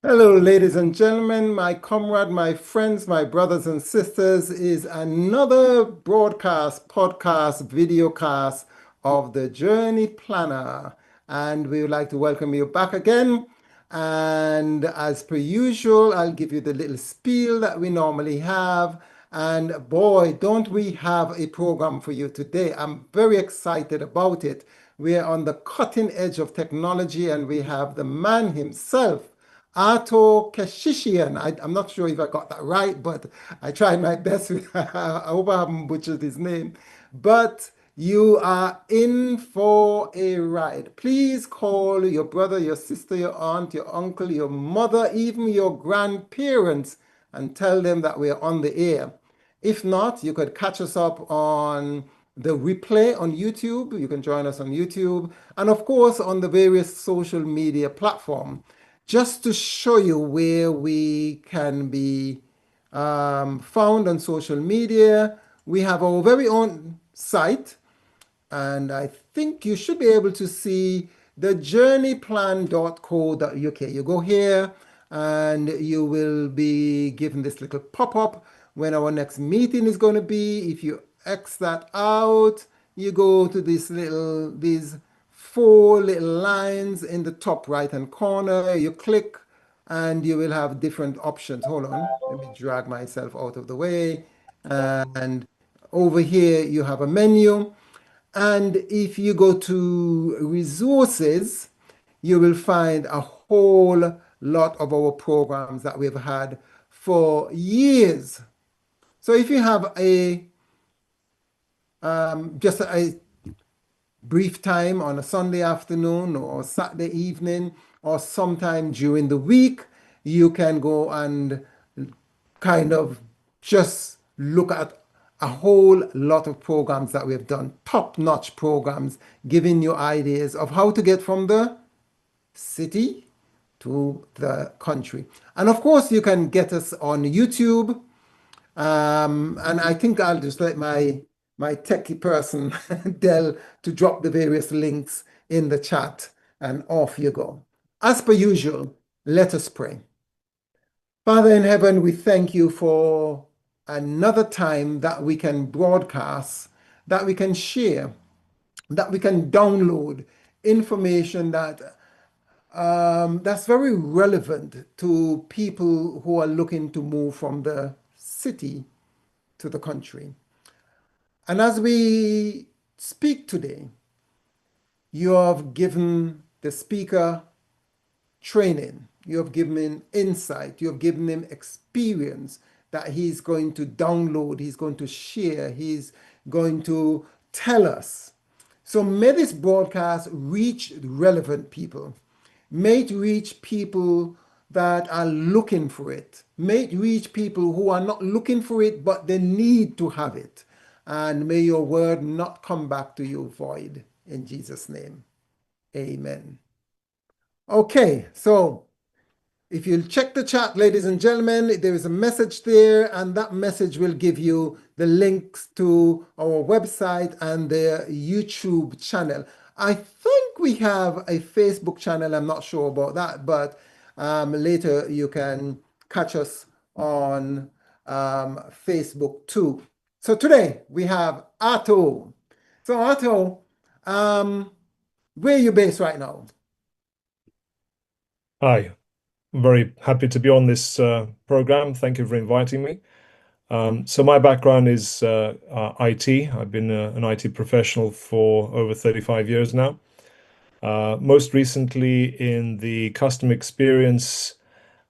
Hello, ladies and gentlemen, my comrade, my friends, my brothers and sisters, is another broadcast, podcast, videocast of the Journey Planner. And we would like to welcome you back again. And as per usual, I'll give you the little spiel that we normally have. And boy, don't we have a program for you today. I'm very excited about it. We are on the cutting edge of technology, and we have the man himself. Arto Keshishian. I'm not sure if I got that right, but I tried my best. I hope I haven't butchered his name. But you are in for a ride. Please call your brother, your sister, your aunt, your uncle, your mother, even your grandparents, and tell them that we are on the air. If not, you could catch us up on the replay on YouTube. You can join us on YouTube, and of course on the various social media platforms. Just to show you where we can be found on social media, we have our very own site, and I think you should be able to see the journeyplan.co.uk. You go here and you will be given this little pop-up when our next meeting is going to be. If you X that out, you go to these four little lines in the top right hand corner. You click and you will have different options. Hold on, let me drag myself out of the way. And over here you have a menu. And if you go to resources, you will find a whole lot of our programs that we've had for years. So if you have just a brief time on a Sunday afternoon or Saturday evening or sometime during the week, you can go and kind of just look at a whole lot of programs that we've done, top-notch programs, giving you ideas of how to get from the city to the country. And of course, you can get us on YouTube. And I think I'll just let my techie person, Dell, to drop the various links in the chat, and off you go. As per usual, let us pray. Father in heaven, we thank you for another time that we can broadcast, that we can share, that we can download information that's very relevant to people who are looking to move from the city to the country. And as we speak today, you have given the speaker training, you have given him insight, you have given him experience that he's going to download, he's going to share, he's going to tell us. So may this broadcast reach relevant people. May it reach people that are looking for it. May it reach people who are not looking for it, but they need to have it. And may your word not come back to you void. In Jesus' name, amen. Okay, so if you'll check the chat, ladies and gentlemen, there is a message there, and that message will give you the links to our website and the YouTube channel. I think we have a Facebook channel. I'm not sure about that, but later you can catch us on Facebook too. So today we have Arto. So Arto, where are you based right now? Hi, I'm very happy to be on this program. Thank you for inviting me. So my background is IT. I've been an IT professional for over 35 years now. Most recently in the customer experience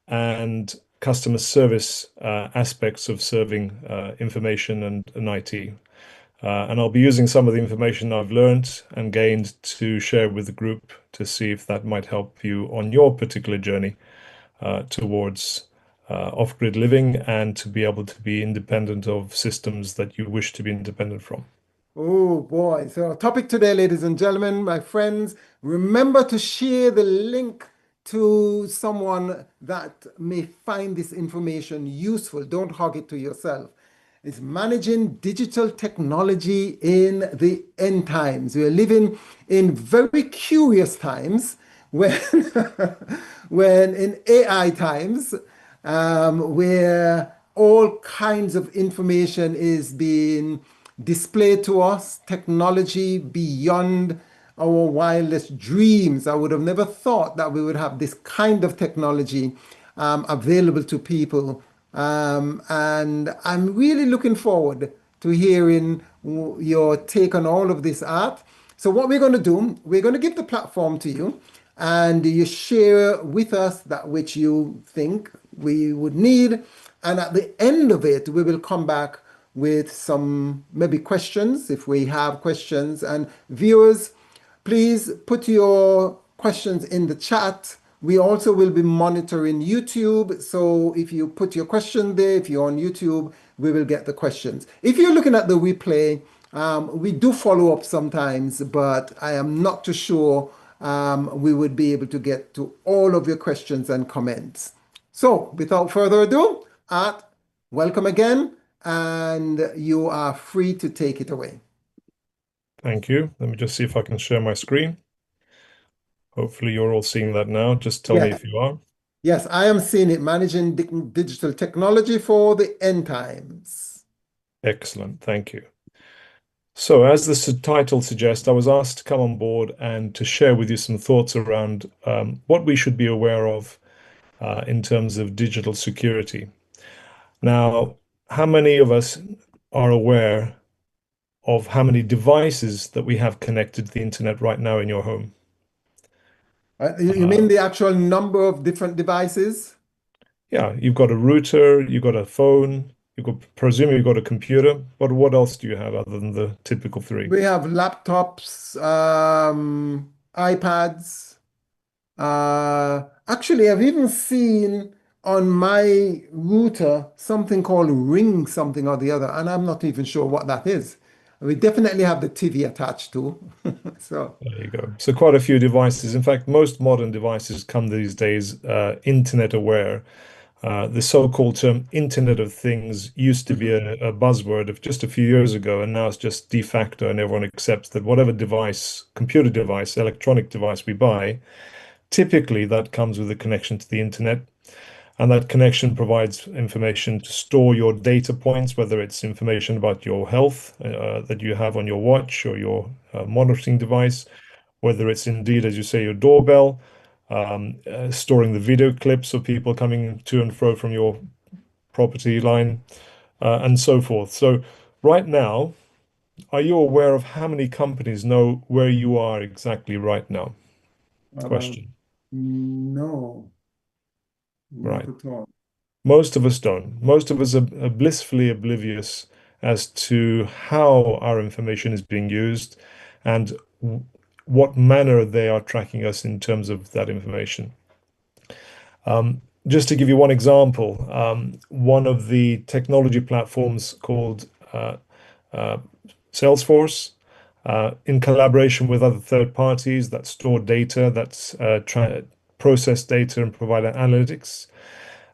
and customer service aspects of serving information and IT. And I'll be using some of the information I've learned and gained to share with the group to see if that might help you on your particular journey towards off-grid living and to be able to be independent of systems that you wish to be independent from. Oh boy. So, topic today, ladies and gentlemen, my friends, remember to share the link to someone that may find this information useful. Don't hog it to yourself. It's managing digital technology in the end times. We are living in very curious times when when in AI times, where all kinds of information is being displayed to us, technology beyond our wildest dreams. I would have never thought that we would have this kind of technology available to people. And I'm really looking forward to hearing your take on all of this, Art. So what we're going to do, we're going to give the platform to you, and you share with us that which you think we would need. And at the end of it, we will come back with some maybe questions if we have questions. And viewers, please put your questions in the chat. We also will be monitoring YouTube. So if you put your question there, if you're on YouTube, we will get the questions. If you're looking at the replay, we do follow up sometimes, but I am not too sure we would be able to get to all of your questions and comments. So without further ado, Art, welcome again, and you are free to take it away. Thank you. Let me just see if I can share my screen. Hopefully you're all seeing that now. Just tell me Yeah. if you are. Yes, I am seeing it, managing digital technology for the end times. Excellent. Thank you. So, as the title suggests, I was asked to come on board and to share with you some thoughts around what we should be aware of in terms of digital security. Now, how many of us are aware of how many devices that we have connected to the internet right now in your home? You Uh, mean the actual number of different devices? yeah, you've got a router, you've got a phone, presumably you've got a computer, but what else do you have other than the typical three? We have laptops, iPads. Actually, I've even seen on my router something called Ring something or the other, and I'm not even sure what that is. We definitely have the TV attached to. So, There you go. So quite a few devices. In fact, most modern devices come these days internet aware. The so-called term Internet of Things used to be mhm. a buzzword of just a few years ago, and now it's just de facto, and everyone accepts that whatever device, computer device, electronic device we buy, typically that comes with a connection to the internet. And that connection provides information to store your data points, whether it's information about your health that you have on your watch or your monitoring device, whether it's indeed, as you say, your doorbell, storing the video clips of people coming to and fro from your property line, and so forth. So, right now, are you aware of how many companies know where you are exactly right now? Uh, Question. no, not Right. at all. Most of us don't. Most of us are blissfully oblivious as to how our information is being used and what manner they are tracking us in terms of that information. Just to give you one example, one of the technology platforms called uh, Salesforce, in collaboration with other third parties that store data, that's process data and provide analytics,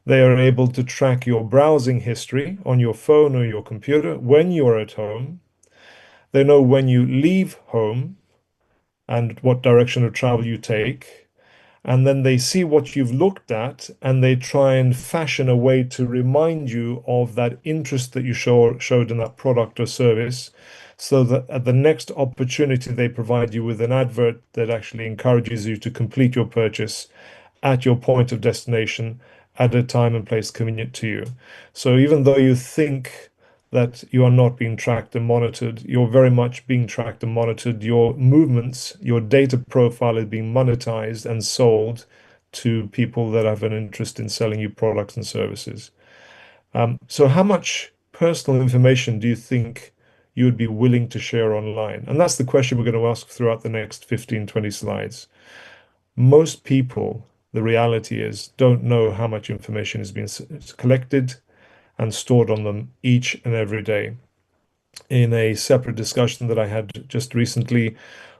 they are able to track your browsing history on your phone or your computer when you are at home. They know when you leave home and what direction of travel you take. And then they see what you've looked at and they try and fashion a way to remind you of that interest that you showed in that product or service, so that at the next opportunity they provide you with an advert that actually encourages you to complete your purchase at your point of destination at a time and place convenient to you. So even though you think that you are not being tracked and monitored, you're very much being tracked and monitored. Your movements, your data profile is being monetized and sold to people that have an interest in selling you products and services. So how much personal information do you think you would be willing to share online? And that's the question we're going to ask throughout the next 15, 20 slides. Most people, the reality is, don't know how much information is being collected and stored on them each and every day. In a separate discussion that I had just recently,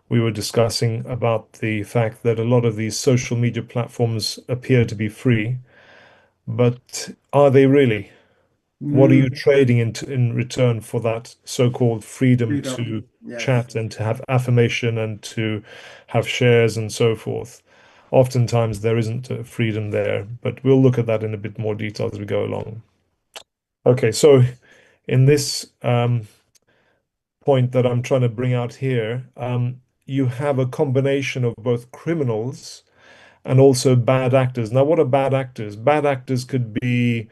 we were discussing about the fact that a lot of these social media platforms appear to be free, but are they really? What are you Mm, trading in return for that so-called freedom to freedom. Yes. chat and to have affirmation and to have shares and so forth? oftentimes there isn't freedom there, but we'll look at that in a bit more detail as we go along. Okay, so in this point that I'm trying to bring out here, you have a combination of both criminals and also bad actors. Now, what are bad actors? Bad actors could be,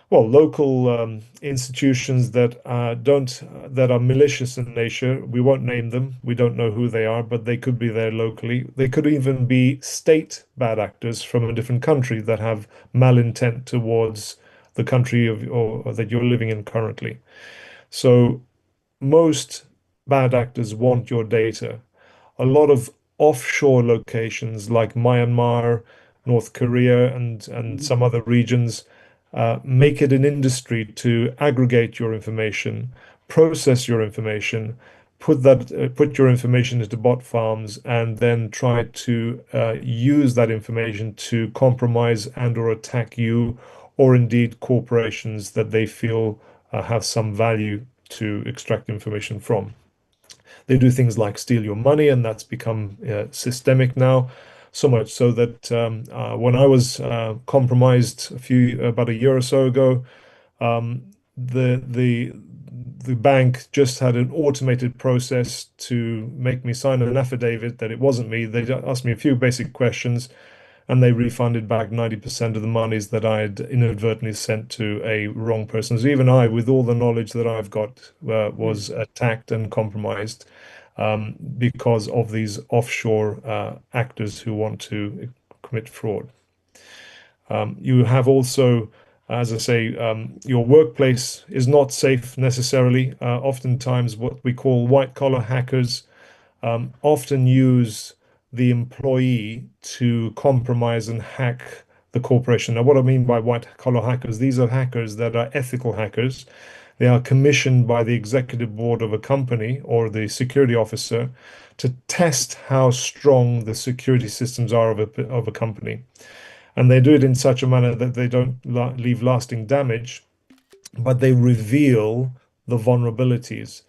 well, local institutions that don't that are malicious in nature. We won't name them. We don't know who they are, but they could be there locally. They could even be state bad actors from a different country that have malintent towards the country or that you're living in currently. So most bad actors want your data. A lot of offshore locations like Myanmar, North Korea, and Mhm. some other regions make it an industry to aggregate your information, process your information, put your information into bot farms, and then try to use that information to compromise and or attack you, or indeed corporations that they feel have some value to extract information from. They do things like steal your money, and that's become systemic now. So much so that when I was compromised about a year or so ago, um, the the the bank just had an automated process to make me sign an affidavit that it wasn't me. They asked me a few basic questions, and they refunded back 90% of the monies that I had inadvertently sent to a wrong person. So even I, with all the knowledge that I've got, was attacked and compromised because of these offshore actors who want to commit fraud. You have also, as I say, your workplace is not safe necessarily. Oftentimes, what we call white collar hackers often use the employee to compromise and hack the corporation. Now, what I mean by white collar hackers, these are hackers that are ethical hackers. They are commissioned by the executive board of a company or the security officer to test how strong the security systems are of a company. And they do it in such a manner that they don't leave lasting damage, but they reveal the vulnerabilities.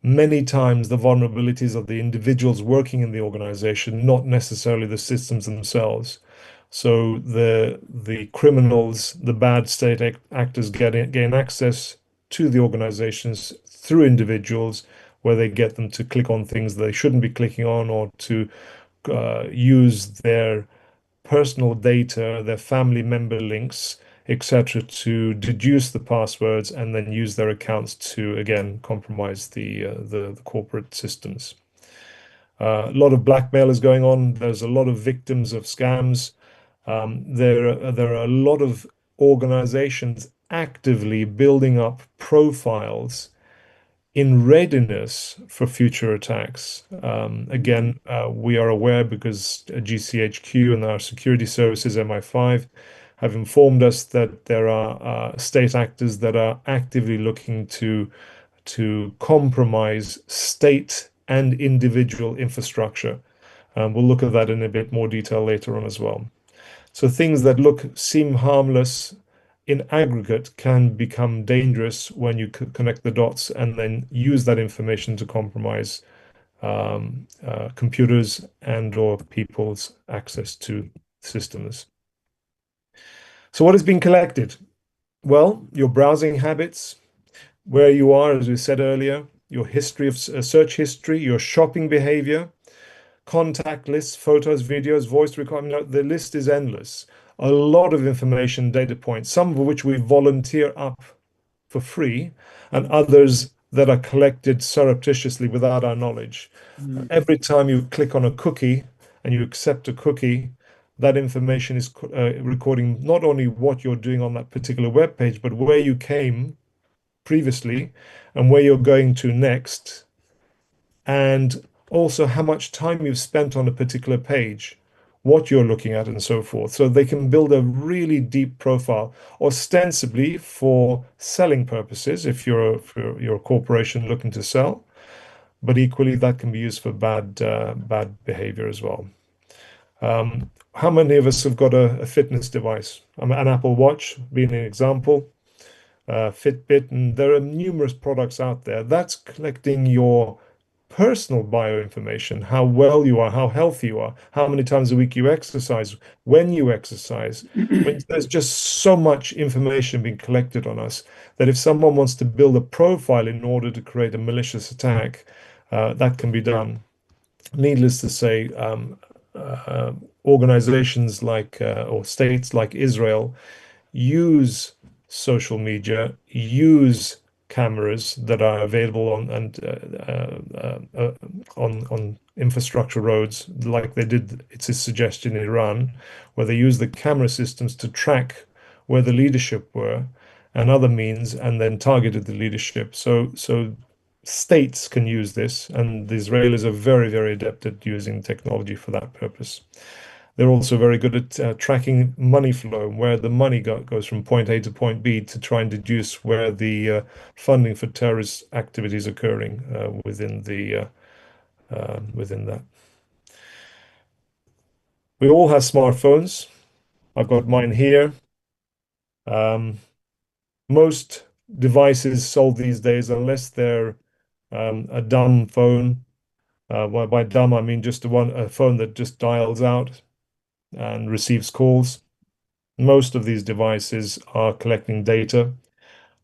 Many times, the vulnerabilities of the individuals working in the organization, not necessarily the systems themselves. So the criminals, the bad state actors gain access to the organizations through individuals, where they get them to click on things they shouldn't be clicking on, or to use their personal data, their family member links, etc., to deduce the passwords and then use their accounts to again compromise the corporate systems. A lot of blackmail is going on. There's a lot of victims of scams. There are a lot of organizations actively building up profiles in readiness for future attacks. Again, we are aware because GCHQ and our security services, MI5, have informed us that there are state actors that are actively looking to compromise state and individual infrastructure. We'll look at that in a bit more detail later on as well. So things that seem harmless in aggregate can become dangerous when you connect the dots and then use that information to compromise computers and or people's access to systems. So what has been collected? Well, your browsing habits, where you are, as we said earlier, your history of search history, your shopping behavior, contact lists, photos, videos, voice recording. The list is endless. A lot of information, data points, some of which we volunteer up for free, and others that are collected surreptitiously without our knowledge. Mm. Every time you click on a cookie and you accept a cookie, that information is recording not only what you're doing on that particular web page, but where you came previously and where you're going to next, and also how much time you've spent on a particular page, what you're looking at, and so forth. So they can build a really deep profile, ostensibly for selling purposes, if you're a corporation looking to sell, but equally that can be used for bad behavior as well. How many of us have got a fitness device? An Apple Watch being an example, Fitbit, and there are numerous products out there that's collecting your personal bioinformation, how well you are, how healthy you are, how many times a week you exercise, when you exercise. I mean, there's just so much information being collected on us that if someone wants to build a profile in order to create a malicious attack, that can be done. Needless to say, organizations like or states like Israel use social media, use cameras that are available on and on infrastructure roads, like they did. It's a suggestion in Iran, where they use the camera systems to track where the leadership were and other means, and then targeted the leadership. So states can use this, and the Israelis are very, very adept at using technology for that purpose. They're also very good at tracking money flow, where the money goes from point A to point B to try and deduce where the funding for terrorist activities occurring within that. We all have smartphones. I've got mine here. Um, Most devices sold these days, unless they're a dumb phone. By dumb, I mean just a phone that just dials out and receives calls. Most of these devices are collecting data.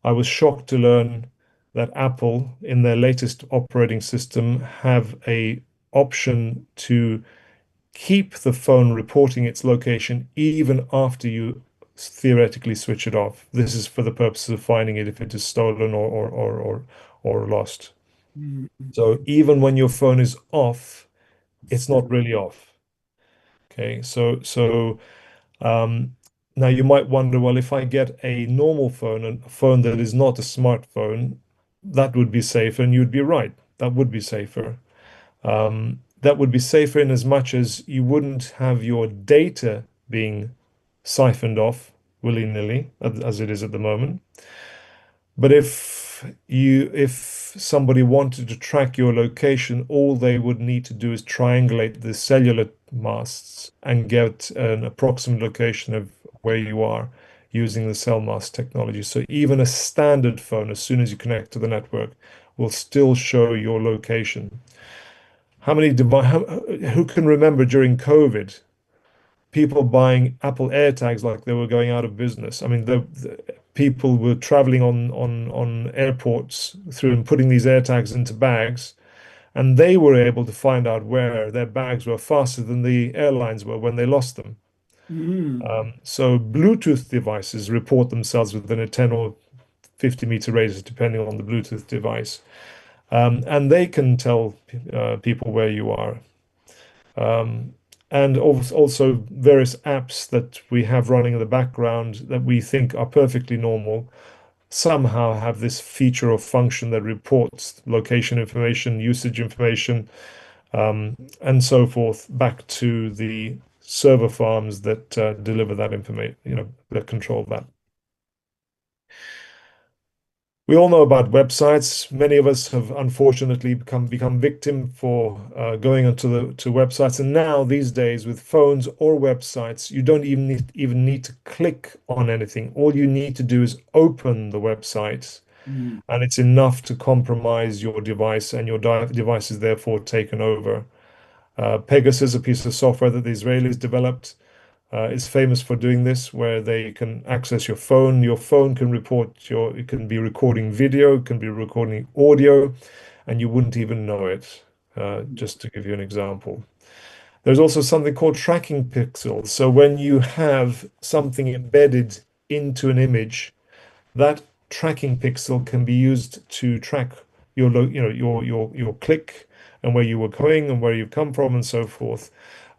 I was shocked to learn that Apple, in their latest operating system, have a option to keep the phone reporting its location even after you theoretically switch it off. This is for the purpose of finding it if it is stolen or lost. So even when your phone is off, it's not really off. Okay, um, now you might wonder, well, if I get a normal phone, a phone that is not a smartphone, that would be safer, and you'd be right. That would be safer. That would be safer in as much as you wouldn't have your data being siphoned off willy-nilly, as it is at the moment. But if somebody wanted to track your location, all they would need to do is triangulate the cellular masts and get an approximate location of where you are using the cell mast technology. So even a standard phone, as soon as you connect to the network, will still show your location. Who can remember during COVID, people buying Apple AirTags like they were going out of business? I mean, the people were traveling on airports through and putting these AirTags into bags, and they were able to find out where their bags were faster than the airlines were when they lost them. So Bluetooth devices report themselves within a 10 or 50-meter radius, depending on the Bluetooth device. And they can tell people where you are. And also various apps that we have running in the background that we think are perfectly normal somehow have this feature or function that reports location information, usage information, and so forth back to the server farms that deliver that information, that control that. We all know about websites. Many of us have unfortunately become victim for going onto to websites. And now these days with phones or websites, you don't even need to click on anything. All you need to do is open the website, and it's enough to compromise your device, and your device is therefore taken over. Pegasus, a piece of software that the Israelis developed, is famous for doing this, where they can access your phone. Your phone can it can be recording video, it can be recording audio, and you wouldn't even know it, just to give you an example. There's also something called tracking pixels. So when you have something embedded into an image, that tracking pixel can be used to track your click and where you were going and where you come from and so forth,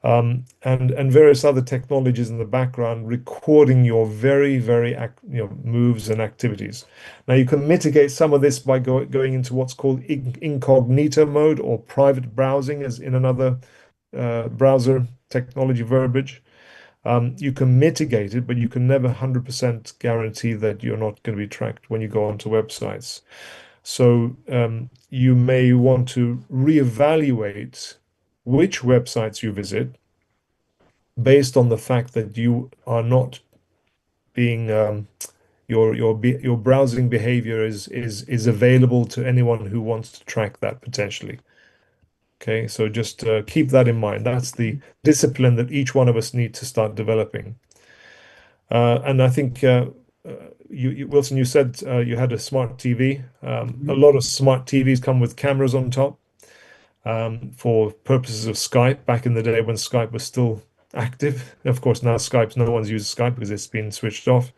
and various other technologies in the background recording your very moves and activities. Now you can mitigate some of this by going into what's called incognito mode or private browsing, as in another browser technology verbiage. You can mitigate it, but you can never 100% guarantee that you're not going to be tracked when you go onto websites. So you may want to reevaluate which websites you visit based on the fact that you are not being your browsing behavior is available to anyone who wants to track that potentially. Okay, so just keep that in mind. That's the discipline that each one of us need to start developing. And I think uh, Wilson, you said you had a smart TV. A Mhm. lot of smart TVs come with cameras on top for purposes of Skype. Back in the day when Skype was still active, of course, now no one's used Skype because it's been switched off.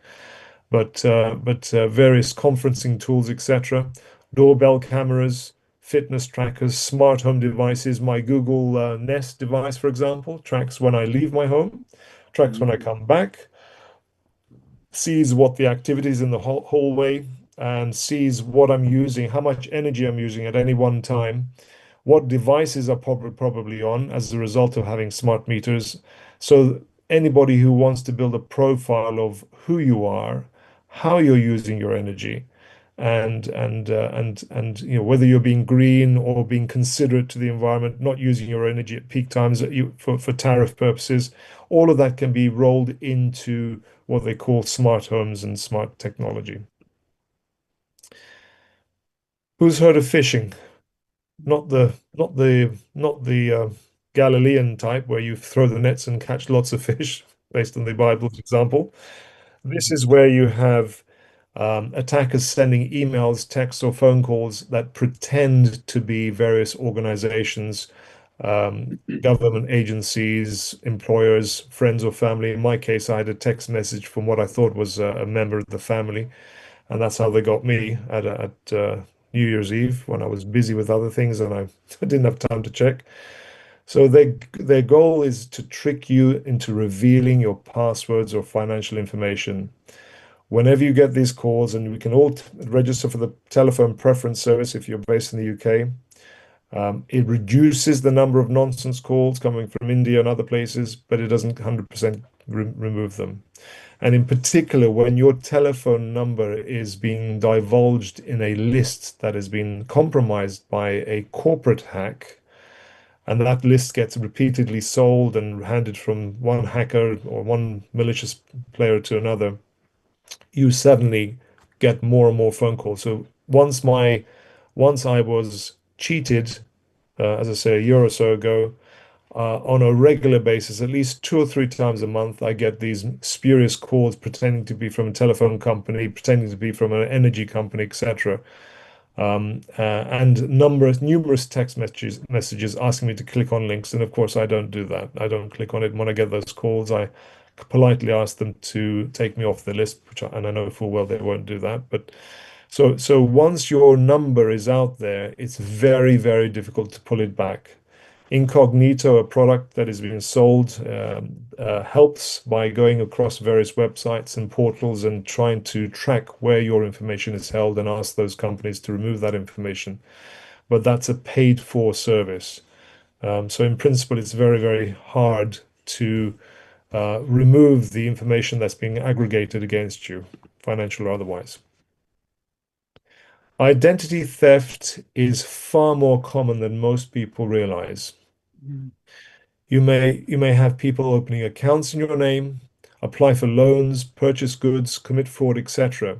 But various conferencing tools, etc., doorbell cameras, fitness trackers, smart home devices. My Google Nest device, for example, tracks when I leave my home, tracks when I Mhm. come back, sees what the activities in the hallway, and sees what I'm using, how much energy I'm using at any one time, what devices are probably on as a result of having smart meters. So anybody who wants to build a profile of who you are, how you're using your energy, and whether you're being green or being considerate to the environment, not using your energy at peak times for tariff purposes, all of that can be rolled into what they call smart homes and smart technology. Who's heard of phishing? Not the Galilean type where you throw the nets and catch lots of fish, based on the Bible's example. This is where you have attackers sending emails, texts, or phone calls that pretend to be various organizations, government agencies, employers, friends, or family. In my case, I had a text message from what I thought was a member of the family, and that's how they got me at New Year's Eve when I was busy with other things and I didn't have time to check. So their goal is to trick you into revealing your passwords or financial information. Whenever you get these calls, and we can all register for the telephone preference service if you're based in the UK, it reduces the number of nonsense calls coming from India and other places, but it doesn't 100% remove them. And in particular, when your telephone number is being divulged in a list that has been compromised by a corporate hack, and that list gets repeatedly sold and handed from one hacker or one malicious player to another, you suddenly get more and more phone calls. So once I was cheated, as I say, a year or so ago, on a regular basis, at least 2 or 3 times a month, I get these spurious calls pretending to be from a telephone company, pretending to be from an energy company, etc. And numerous text messages asking me to click on links. And of course, I don't do that. I don't click on it. When I get those calls, I politely ask them to take me off the list, and I know full well they won't do that. But so once your number is out there, it's very, very difficult to pull it back. Incognito, a product that is being sold, helps by going across various websites and portals and trying to track where your information is held and ask those companies to remove that information. But that's a paid for service. So in principle, it's very, very hard to remove the information that's being aggregated against you, financial or otherwise. Identity theft is far more common than most people realize. Mhm. You may have people opening accounts in your name, apply for loans, purchase goods, commit fraud, etc.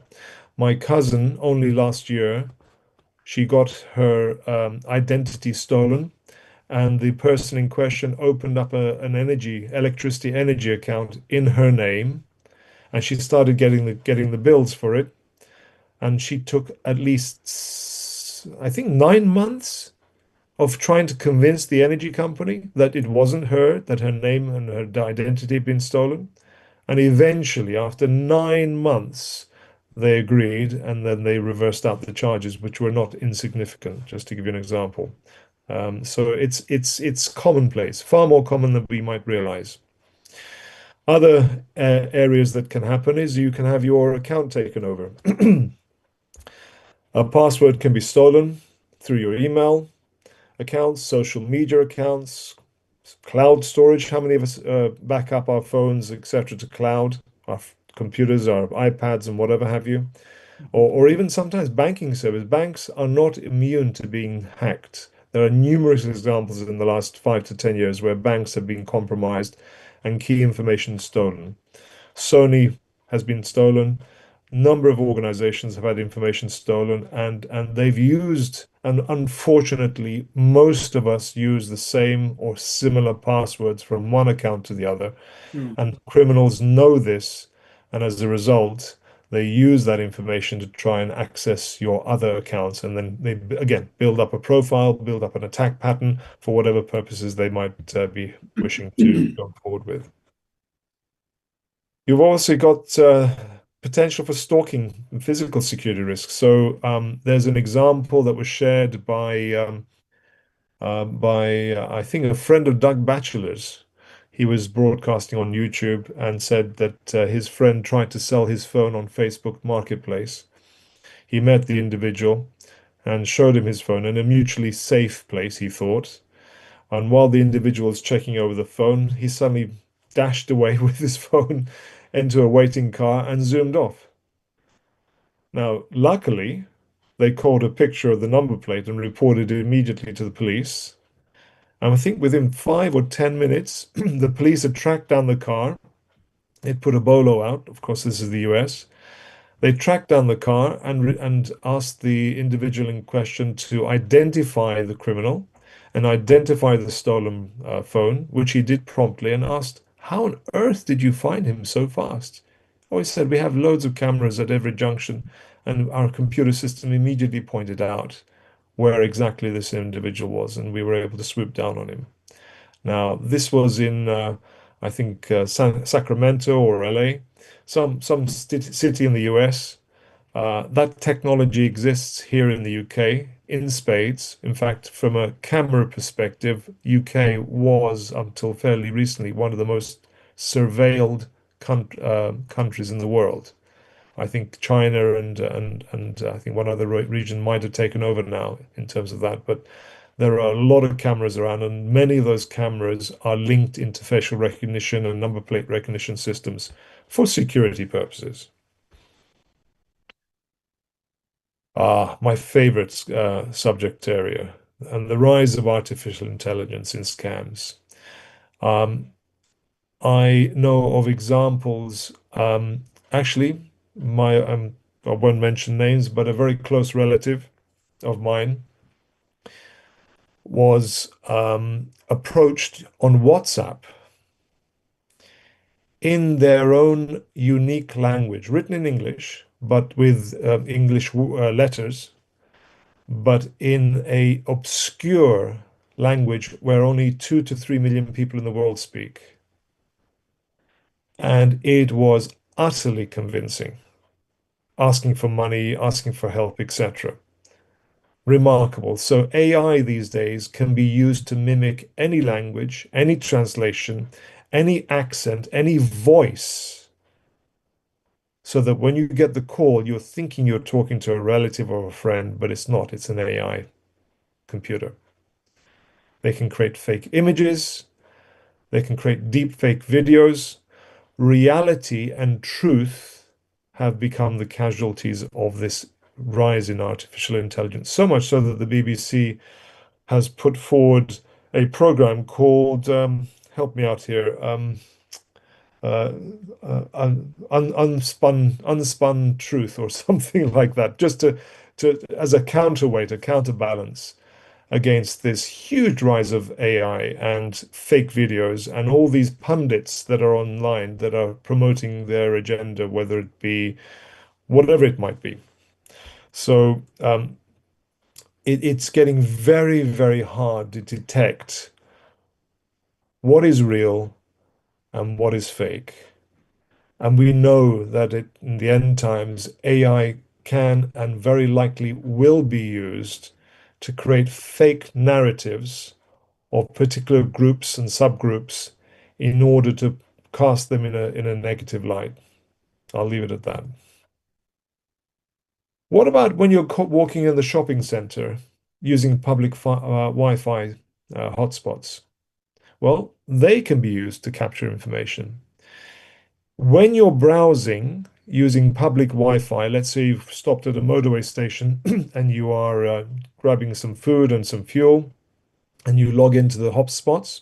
My cousin, only last year, she got her identity stolen, and the person in question opened up an electricity energy account in her name, and she started getting the bills for it, and she took at least, I think, 9 months of trying to convince the energy company that it wasn't her, that her name and her identity had been stolen. And eventually, after 9 months, they agreed, and then they reversed out the charges, which were not insignificant, just to give you an example. So it's commonplace, far more common than we might realize. Other areas that can happen is you can have your account taken over. A password can be stolen through your email accounts, social media accounts, cloud storage. How many of us back up our phones, etc., to cloud, our computers, our iPads, and whatever have you? Or even sometimes banking service. Banks are not immune to being hacked. There are numerous examples in the last 5 to 10 years where banks have been compromised and key information stolen. Sony has been stolen. number of organizations have had information stolen, and they've used, and unfortunately most of us use the same or similar passwords from one account to the other, Mm. and criminals know this, and as a result they use that information to try and access your other accounts, and then they again build up a profile, build up an attack pattern for whatever purposes they might be wishing to go forward with. You've also got potential for stalking and physical security risks. So there's an example that was shared by I think a friend of Doug Batchelor's. He was broadcasting on YouTube and said that his friend tried to sell his phone on Facebook Marketplace. He met the individual and showed him his phone in a mutually safe place, he thought. And while the individual was checking over the phone, he suddenly dashed away with his phone into a waiting car and zoomed off. Now, luckily, they caught a picture of the number plate and reported it immediately to the police. And I think within 5 or 10 minutes, the police had tracked down the car. It put a bolo out. Of course, this is the US. They tracked down the car and asked the individual in question to identify the criminal and identify the stolen phone, which he did promptly, and asked, "How on earth did you find him so fast?" Oh, he said, "We have loads of cameras at every junction, and our computer system immediately pointed out where exactly this individual was, and we were able to swoop down on him." Now, this was in, I think, Sacramento or LA, some city in the US. That technology exists here in the UK in spades. In fact, from a camera perspective, UK was, until fairly recently, one of the most surveilled countries in the world. I think China and I think one other region might have taken over now in terms of that. But there are a lot of cameras around, and many of those cameras are linked into facial recognition and number plate recognition systems for security purposes. Ah, my favorite subject area, and the rise of artificial intelligence in scams. Um, I know of examples. Actually, I won't mention names, but a very close relative of mine was approached on WhatsApp in their own unique language, written in English, but with English letters, but in a obscure language where only 2 to 3 million people in the world speak. And it was utterly convincing, asking for money, asking for help, etc. Remarkable. So AI these days can be used to mimic any language, any translation, any accent, any voice, so that when you get the call, you're thinking you're talking to a relative or a friend, but it's not. It's an AI computer. They can create fake images. They can create deep fake videos. Reality and truth have become the casualties of this rise in artificial intelligence. So much so that the BBC has put forward a program called, help me out here, uh, unspun truth or something like that, just to as a counterweight, a counterbalance against this huge rise of AI and fake videos and all these pundits that are online that are promoting their agenda, whether it be whatever it might be. So it's getting very, very hard to detect what is real and what is fake. And we know that in the end times, AI can and very likely will be used to create fake narratives of particular groups and subgroups in order to cast them in a negative light. I'll leave it at that. What about when you're walking in the shopping center using public Wi-Fi hotspots? Well, they can be used to capture information. When you're browsing using public Wi-Fi, let's say you've stopped at a motorway station and you are grabbing some food and some fuel, and you log into the hotspots,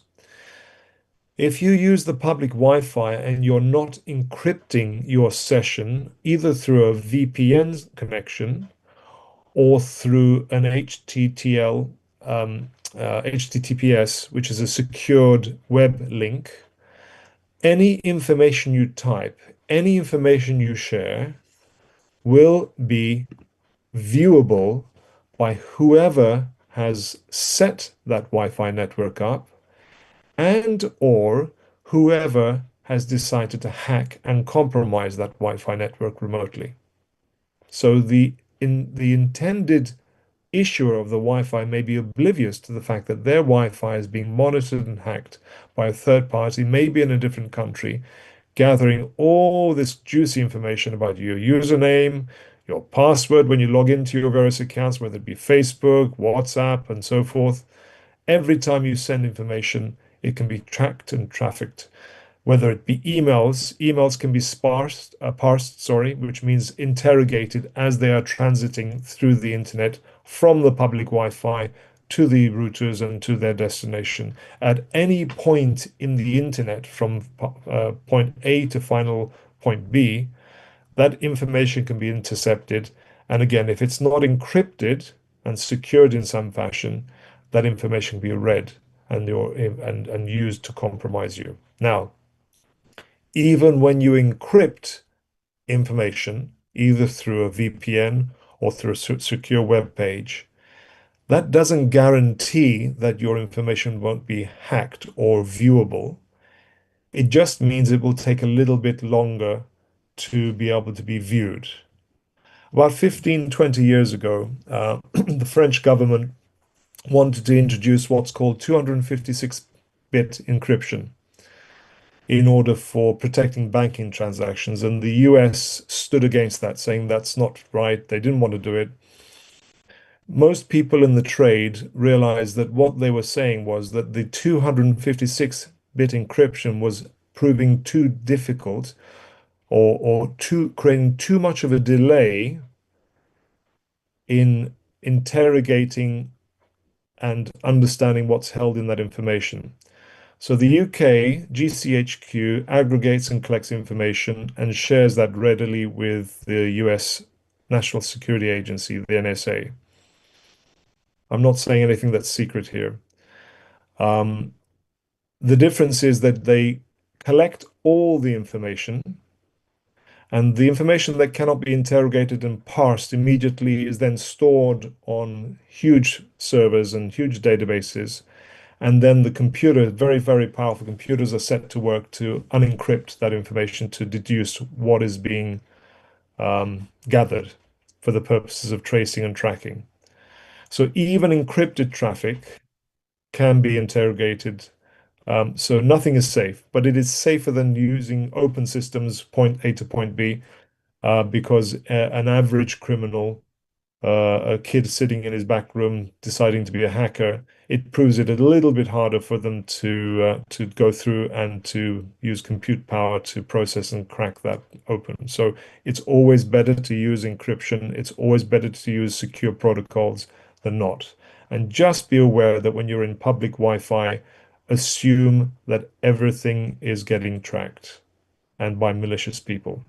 If you use the public Wi-Fi and you're not encrypting your session either through a VPN connection or through an HTTPS, which is a secured web link, any information you type, any information you share will be viewable by whoever has set that Wi-Fi network up and or whoever has decided to hack and compromise that Wi-Fi network remotely. So the intended issuer of the Wi-Fi may be oblivious to the fact that their Wi-Fi is being monitored and hacked by a third party, maybe in a different country, gathering all this juicy information about your username, your password when you log into your various accounts, whether it be Facebook, WhatsApp, and so forth. Every time you send information, it can be tracked and trafficked. Whether it be emails can be parsed, sorry, which means interrogated as they are transiting through the internet from the public Wi-Fi to the routers and to their destination. At any point in the internet from point A to final point B, that information can be intercepted. And again, if it's not encrypted and secured in some fashion, that information can be read and used to compromise you. Now, even when you encrypt information, either through a VPN or through a secure web page, that doesn't guarantee that your information won't be hacked or viewable. It just means it will take a little bit longer to be able to be viewed. About 15, 20 years ago, the French government wanted to introduce what's called 256-bit encryption in order for protecting banking transactions. And the US stood against that, saying that's not right. They didn't want to do it. Most people in the trade realized that what they were saying was that the 256-bit encryption was proving too difficult or creating too much of a delay in interrogating and understanding what's held in that information. So the UK GCHQ aggregates and collects information and shares that readily with the US National Security Agency, the NSA. I'm not saying anything that's secret here. Um, the difference is that they collect all the information, and the information that cannot be interrogated and parsed immediately is then stored on huge servers and huge databases. And then the computer, very, very powerful computers, are set to work to unencrypt that information to deduce what is being gathered for the purposes of tracing and tracking. So even encrypted traffic can be interrogated. So nothing is safe, but it is safer than using open systems, point A to point B, because an average criminal, a kid sitting in his back room deciding to be a hacker, it proves it a little bit harder for them to go through and to use compute power to process and crack that open. So it's always better to use encryption. It's always better to use secure protocols than not. And just be aware that when you're in public Wi-Fi, assume that everything is getting tracked and by malicious people.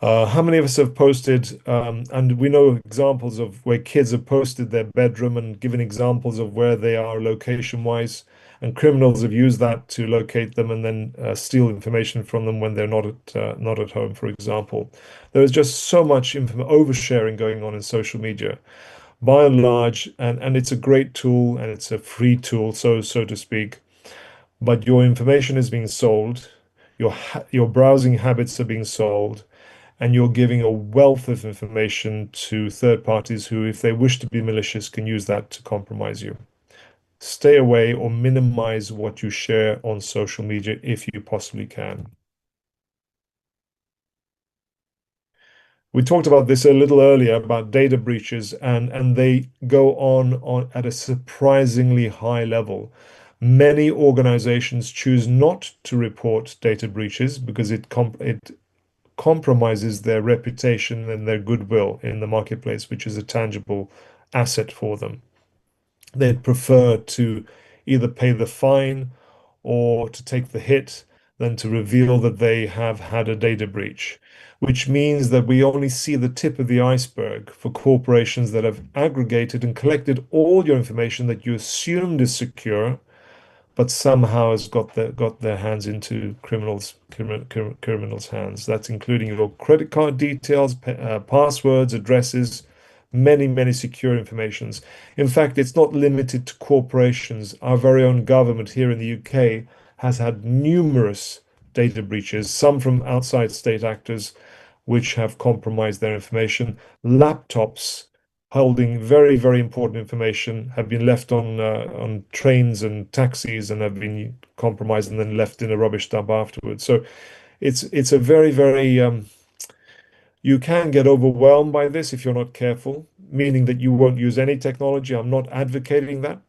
How many of us have posted, and we know examples of where kids have posted their bedroom and given examples of where they are location-wise, and criminals have used that to locate them and then steal information from them when they're not at home, for example. There is just so much oversharing going on in social media, by and large, and it's a great tool and it's a free tool, so to speak. But your information is being sold, your browsing habits are being sold, and you're giving a wealth of information to third parties who, if they wish to be malicious, can use that to compromise you. Stay away or minimize what you share on social media if you possibly can. We talked about this a little earlier about data breaches, and they go on at a surprisingly high level. Many organizations choose not to report data breaches because it compromises their reputation and their goodwill in the marketplace, which is a tangible asset for them. They'd prefer to either pay the fine or to take the hit than to reveal that they have had a data breach, which means that we only see the tip of the iceberg for corporations that have aggregated and collected all your information that you assumed is secure, but somehow has got their hands into criminals' hands. That's including your credit card details, passwords, addresses, many secure informations. In fact, it's not limited to corporations. Our very own government here in the UK has had numerous data breaches, some from outside state actors, which have compromised their information. Laptops holding very important information have been left on trains and taxis and have been compromised and then left in a rubbish dump afterwards. So it's a very you can get overwhelmed by this if you're not careful, meaning that you won't use any technology. I'm not advocating that.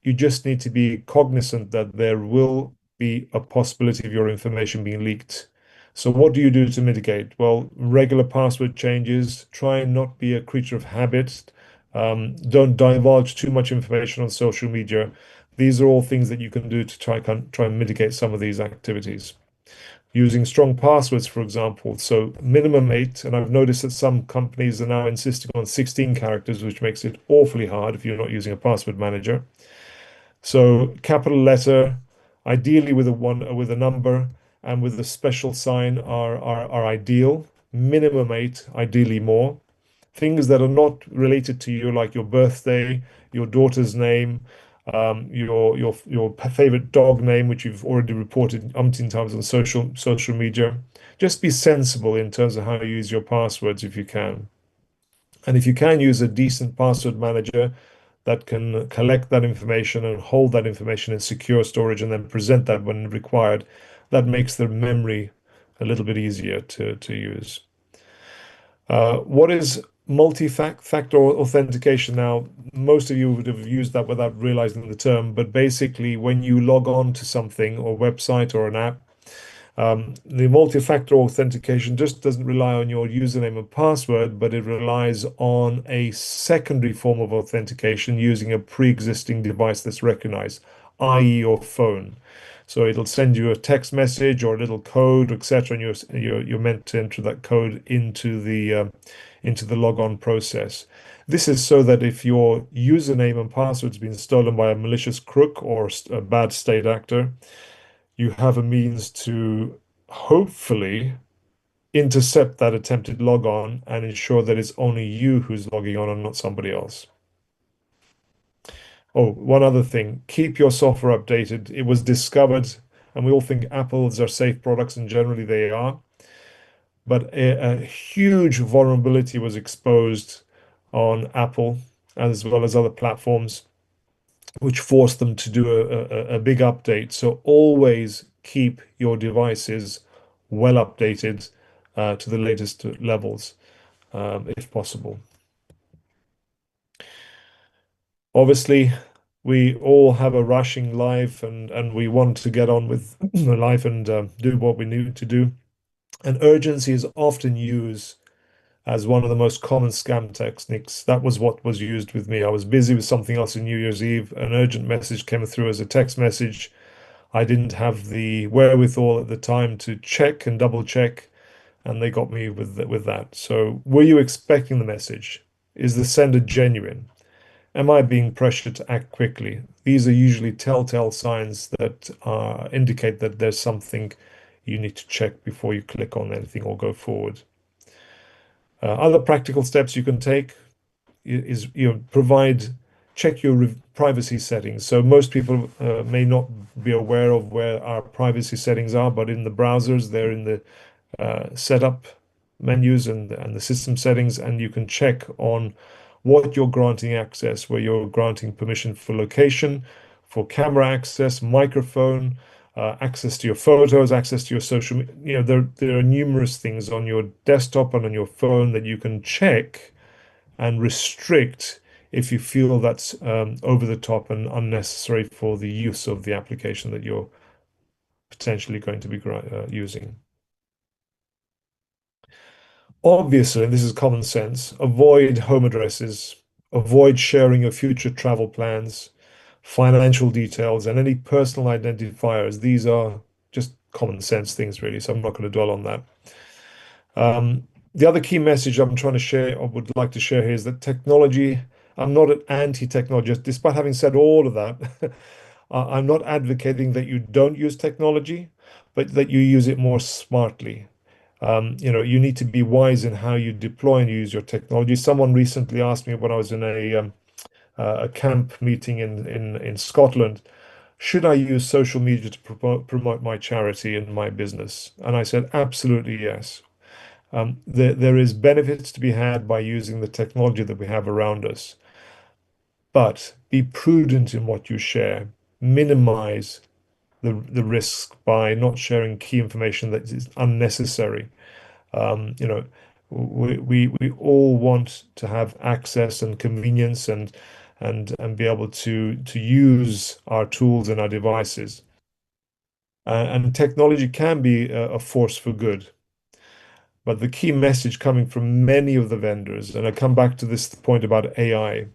You just need to be cognizant that there will be a possibility of your information being leaked. So what do you do to mitigate? Well, regular password changes, try and not be a creature of habit. Don't divulge too much information on social media. These are all things that you can do to try and mitigate some of these activities. Using strong passwords, for example, so minimum 8, and I've noticed that some companies are now insisting on 16 characters, which makes it awfully hard if you're not using a password manager. So capital letter, ideally with a one with a number and with a special sign are ideal. Minimum 8, ideally more. Things that are not related to you, like your birthday, your daughter's name, your favorite dog name, which you've already reported umpteen times on social media. Just be sensible in terms of how you use your passwords if you can. And if you can use a decent password manager that can collect that information and hold that information in secure storage and then present that when required, that makes the memory a little bit easier to use. What is multi-factor authentication? Now, most of you would have used that without realizing the term, but basically, when you log on to something or website or an app, the multi-factor authentication just doesn't rely on your username and password, but it relies on a secondary form of authentication using a pre-existing device that's recognized, i.e. your phone. So it'll send you a text message or a little code, etc., and you're meant to enter that code into the logon process. This is so that if your username and password's been stolen by a malicious crook or a bad state actor, you have a means to hopefully intercept that attempted logon and ensure that it's only you who's logging on and not somebody else. Oh, one other thing, keep your software updated. It was discovered, and we all think Apple's are safe products, and generally they are, but a huge vulnerability was exposed on Apple as well as other platforms, which forced them to do a big update. So always keep your devices well updated to the latest levels, if possible. Obviously, we all have a rushing life and we want to get on with life and do what we need to do. And urgency is often used as one of the most common scam techniques. That was what was used with me. I was busy with something else on New Year's Eve. An urgent message came through as a text message. I didn't have the wherewithal at the time to check and double check, and they got me with that. So, were you expecting the message? Is the sender genuine? Am I being pressured to act quickly? These are usually telltale signs that indicate that there's something you need to check before you click on anything or go forward. Other practical steps you can take is check your privacy settings. So most people may not be aware of where our privacy settings are, but in the browsers, they're in the setup menus and the system settings, and you can check on what you're granting access, where you're granting permission for location, for camera access, microphone, access to your photos, access to your social media. You know, there are numerous things on your desktop and on your phone that you can check and restrict if you feel that's over the top and unnecessary for the use of the application that you're potentially going to be using. Obviously, this is common sense. Avoid home addresses. Avoid sharing your future travel plans. financial details, and any personal identifiers. These are just common sense things, really. So I'm not going to dwell on that. The other key message I'm trying to share, or would like to share here, is that technology, I'm not an anti-technology. Despite having said all of that, I'm not advocating that you don't use technology, but that you use it more smartly. You need to be wise in how you deploy and use your technology. Someone recently asked me when I was in a camp meeting in Scotland, should I use social media to promote my charity and my business? And I said, absolutely yes. There is benefits to be had by using the technology that we have around us, but be prudent in what you share. Minimize the risk by not sharing key information that is unnecessary. Um, you know, we all want to have access and convenience and be able to use our tools and our devices. And technology can be a force for good. But the key message coming from many of the vendors, and I come back to this point about AI,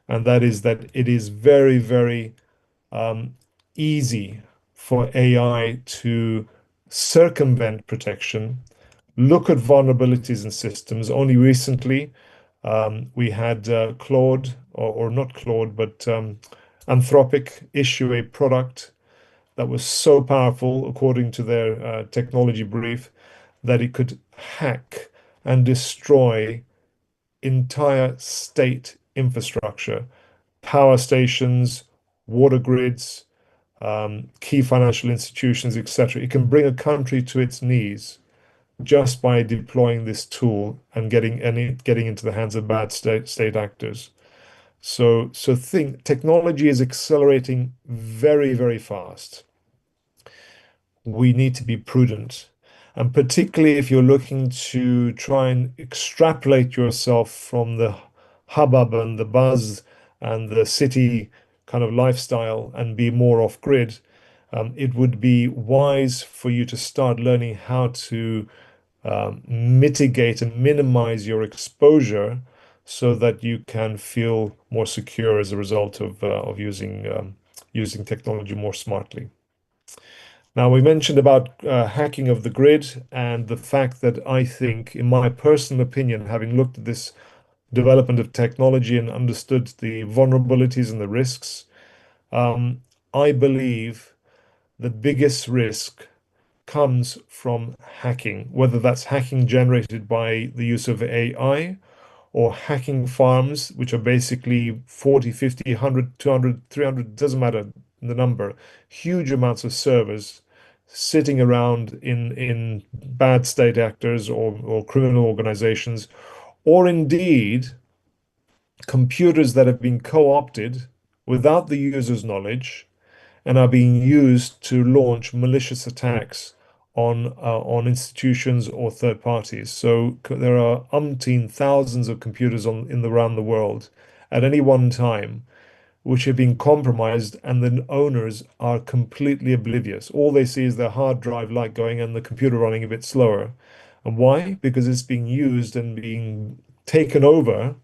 and that is that it is very, very um, easy for AI to circumvent protection, look at vulnerabilities in systems. Only recently, we had Claude, or not Claude, but Anthropic issue a product that was so powerful, according to their technology brief, that it could hack and destroy entire state infrastructure, power stations, water grids, key financial institutions, etc. It can bring a country to its knees just by deploying this tool and getting into the hands of bad state actors. So think technology is accelerating very, very fast. We need to be prudent. And particularly if you're looking to try and extrapolate yourself from the hubbub and the buzz and the city kind of lifestyle and be more off grid, it would be wise for you to start learning how to mitigate and minimize your exposure so that you can feel more secure as a result of using technology more smartly. Now, we mentioned about hacking of the grid and the fact that I think, in my personal opinion, having looked at this development of technology and understood the vulnerabilities and the risks, um, I believe the biggest risk comes from hacking, whether that's hacking generated by the use of AI or hacking farms, which are basically 40, 50, 100, 200, 300, doesn't matter the number, huge amounts of servers sitting around in bad state actors or criminal organizations, or indeed computers that have been co-opted without the user's knowledge and are being used to launch malicious attacks on institutions or third parties. So there are umpteen thousands of computers around the world at any one time which have been compromised, and the owners are completely oblivious. All they see is their hard drive light going and the computer running a bit slower. And why? Because it's being used and being taken over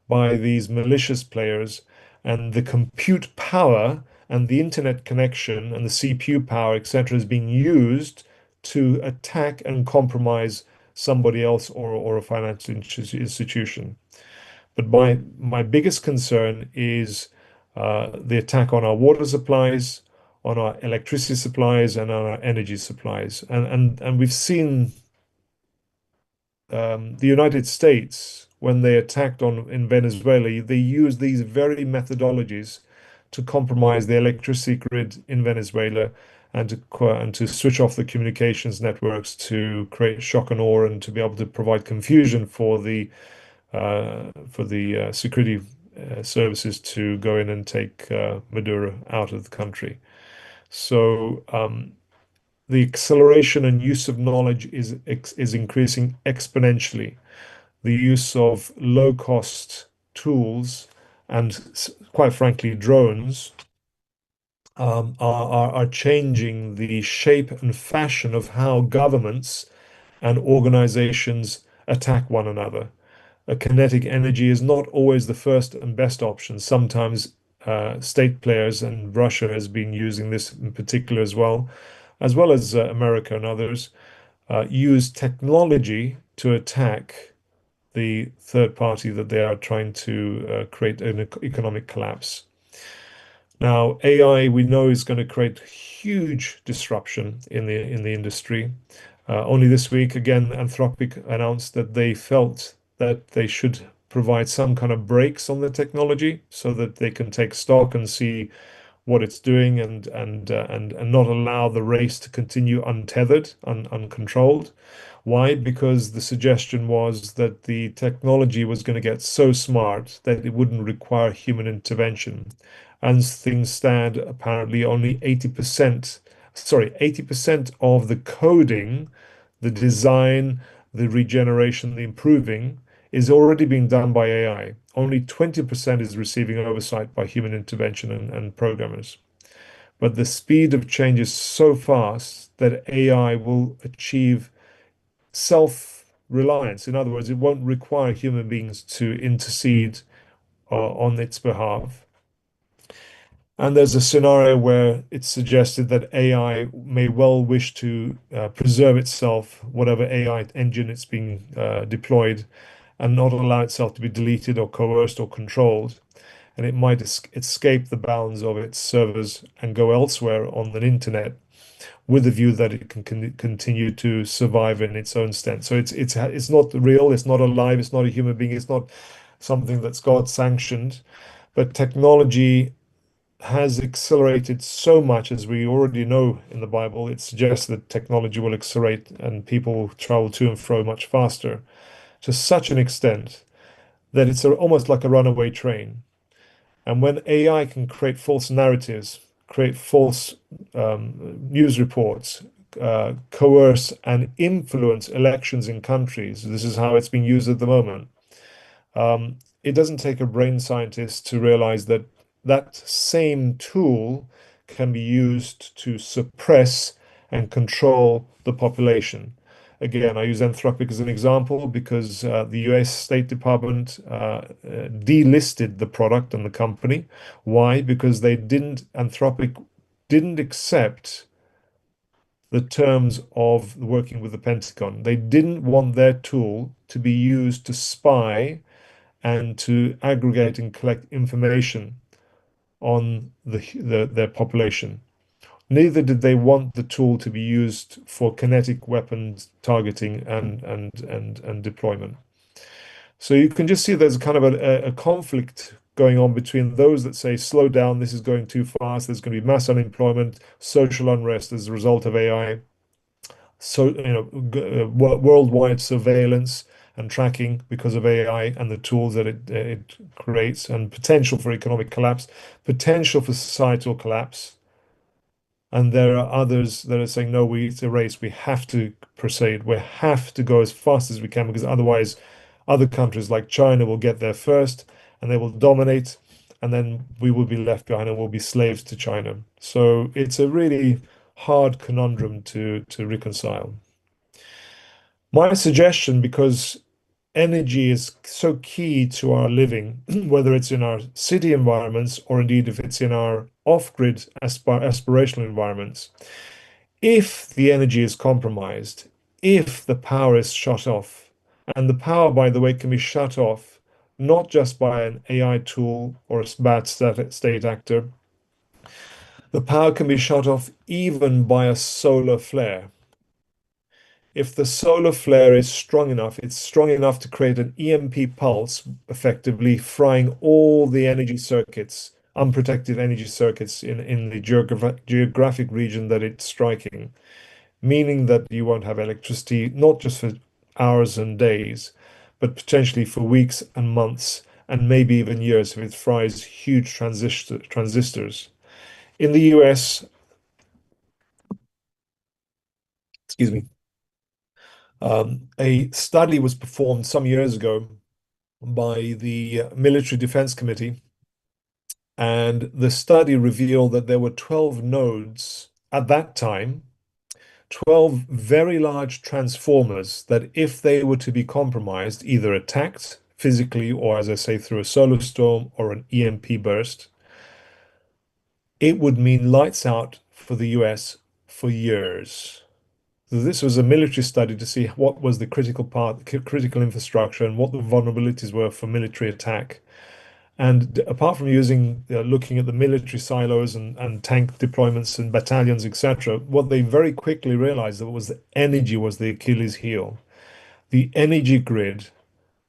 by these malicious players, and the compute power and the internet connection and the CPU power, etc., is being used to attack and compromise somebody else or a financial institution. But my biggest concern is the attack on our water supplies, on our electricity supplies, and on our energy supplies. And we've seen the United States, when they attacked in Venezuela, they used these very methodologies to compromise the electricity grid in Venezuela and to switch off the communications networks to create shock and awe and to be able to provide confusion for the security services to go in and take Maduro out of the country. So the acceleration and use of knowledge is increasing exponentially. The use of low-cost tools and, quite frankly, drones are changing the shape and fashion of how governments and organizations attack one another. A kinetic energy is not always the first and best option. Sometimes state players, and Russia has been using this in particular as well as America and others, use technology to attack the third party that they are trying to create an economic collapse. Now, AI we know is going to create huge disruption in the industry. Only this week, again, Anthropic announced that they felt that they should provide some kind of brakes on the technology so that they can take stock and see what it's doing and not allow the race to continue untethered, uncontrolled. Why? Because the suggestion was that the technology was going to get so smart that it wouldn't require human intervention. As things stand, apparently only 80% of the coding, the design, the regeneration, the improving is already being done by AI. Only 20% is receiving oversight by human intervention and programmers. But the speed of change is so fast that AI will achieve self-reliance. In other words, it won't require human beings to intercede on its behalf. And there's a scenario where it's suggested that AI may well wish to preserve itself, whatever AI engine it's being deployed, and not allow itself to be deleted or coerced or controlled. And it might escape the bounds of its servers and go elsewhere on the internet with the view that it can continue to survive in its own stead. So it's not real, it's not alive, it's not a human being, it's not something that's God sanctioned, but technology has accelerated so much, as we already know in the Bible. It suggests that technology will accelerate and people will travel to and fro much faster, to such an extent that it's almost like a runaway train. And when AI can create false narratives, create false news reports, coerce and influence elections in countries, this is how it's being used at the moment. It doesn't take a brain scientist to realize that that same tool can be used to suppress and control the population. Again, I use Anthropic as an example because the US State Department delisted the product and the company. Why? Because Anthropic didn't accept the terms of working with the Pentagon. They didn't want their tool to be used to spy and to aggregate and collect information on their population. Neither did they want the tool to be used for kinetic weapons targeting and deployment. So you can just see there's kind of a conflict going on between those that say, slow down, this is going too fast, there's going to be mass unemployment, social unrest as a result of AI, so worldwide surveillance and tracking because of AI and the tools that it creates, and potential for economic collapse, potential for societal collapse. And there are others that are saying, no, it's a race. We have to proceed. We have to go as fast as we can because otherwise other countries like China will get there first and they will dominate. And then we will be left behind and we'll be slaves to China. So it's a really hard conundrum to reconcile. My suggestion, because energy is so key to our living, whether it's in our city environments or indeed if it's in our off-grid aspirational environments, if the energy is compromised, if the power is shut off, and the power, by the way, can be shut off not just by an AI tool or a bad state actor, the power can be shut off even by a solar flare. If the solar flare is strong enough, it's strong enough to create an EMP pulse, effectively frying all the energy circuits, unprotected energy circuits in the geographic region that it's striking, meaning that you won't have electricity, not just for hours and days, but potentially for weeks and months, and maybe even years if it fries huge transistors. In the US, excuse me, a study was performed some years ago by the Military Defense Committee, and the study revealed that there were 12 nodes at that time, 12 very large transformers that if they were to be compromised, either attacked physically or, as I say, through a solar storm or an EMP burst, it would mean lights out for the US for years. So this was a military study to see what was the critical part, critical infrastructure, and what the vulnerabilities were for military attack. And apart from looking at the military silos and tank deployments and battalions, etc., what they very quickly realized that was the energy was the Achilles heel. The energy grid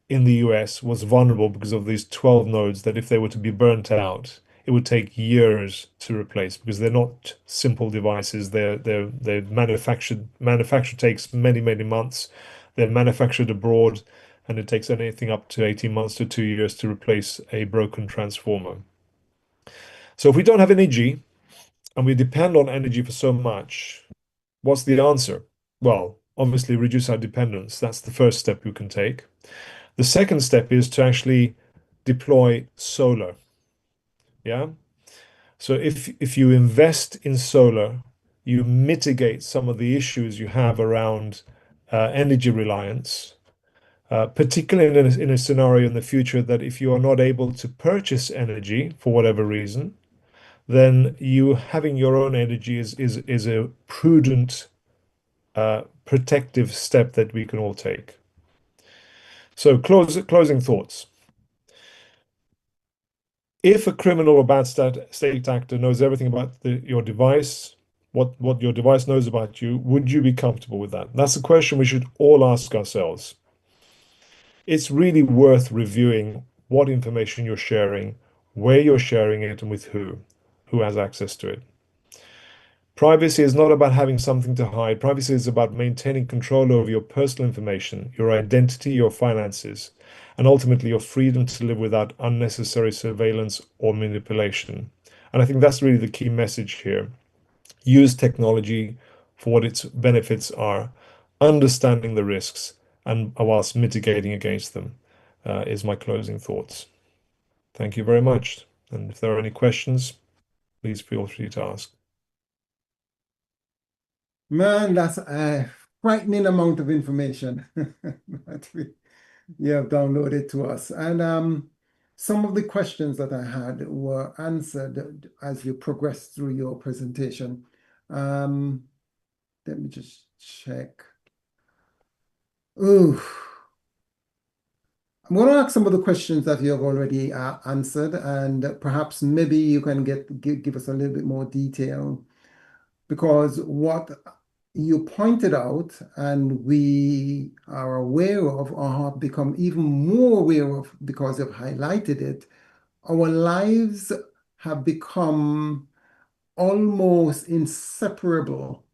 in the US was vulnerable because of these 12 nodes that if they were to be burnt out, it would take years to replace because they're not simple devices. They're manufactured. Manufacture takes many, many months. They're manufactured abroad, and it takes anything up to 18 months to 2 years to replace a broken transformer. So if we don't have energy and we depend on energy for so much, what's the answer? Well, obviously reduce our dependence. That's the first step you can take. The second step is to actually deploy solar. Yeah. So if you invest in solar, you mitigate some of the issues you have around energy reliance, particularly in a scenario in the future that if you are not able to purchase energy for whatever reason, then you having your own energy is a prudent, protective step that we can all take. So closing thoughts. If a criminal or bad state actor knows everything about your device, what your device knows about you, would you be comfortable with that? That's a question we should all ask ourselves. It's really worth reviewing what information you're sharing, where you're sharing it, and with who has access to it. Privacy is not about having something to hide. Privacy is about maintaining control over your personal information, your identity, your finances, and ultimately your freedom to live without unnecessary surveillance or manipulation. And I think that's really the key message here. Use technology for what its benefits are, understanding the risks, and whilst mitigating against them, is my closing thoughts. Thank you very much. And if there are any questions, please feel free to ask. Man, that's a frightening amount of information that you have downloaded to us. And some of the questions that I had were answered as you progressed through your presentation. Let me just check. Ooh. I'm going to ask some of the questions that you have already answered, and perhaps maybe you can give us a little bit more detail, because what you pointed out and we are aware of or have become even more aware of because you've highlighted it, our lives have become almost inseparable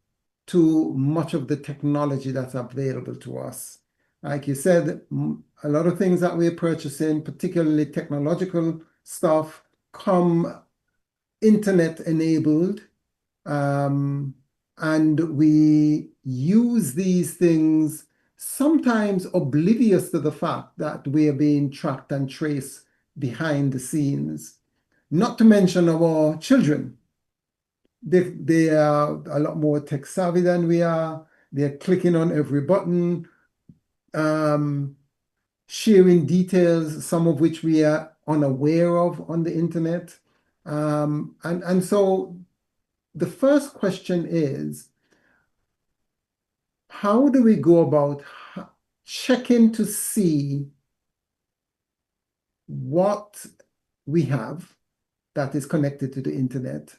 to much of the technology that's available to us. Like you said, a lot of things that we're purchasing, particularly technological stuff, come internet enabled. And we use these things sometimes oblivious to the fact that we are being tracked and traced behind the scenes. Not to mention our children. They are a lot more tech savvy than we are. They're clicking on every button, sharing details, some of which we are unaware of on the internet. And so the first question is, how do we go about checking to see what we have that is connected to the internet?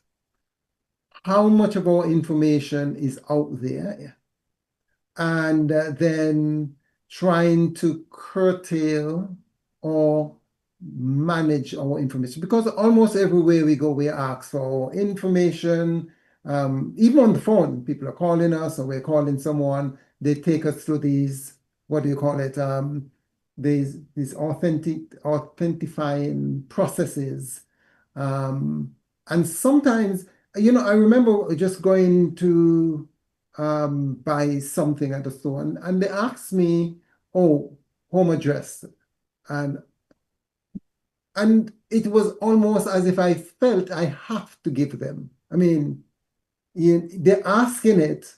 How much of our information is out there? And then trying to curtail or manage our information, because almost everywhere we go, we ask for information. Even on the phone, people are calling us or we're calling someone, they take us through these, what do you call it? These authentifying processes. And sometimes, I remember just going to buy something at the store, and they asked me, oh, home address. And it was almost as if I felt I have to give them. I mean, they're asking it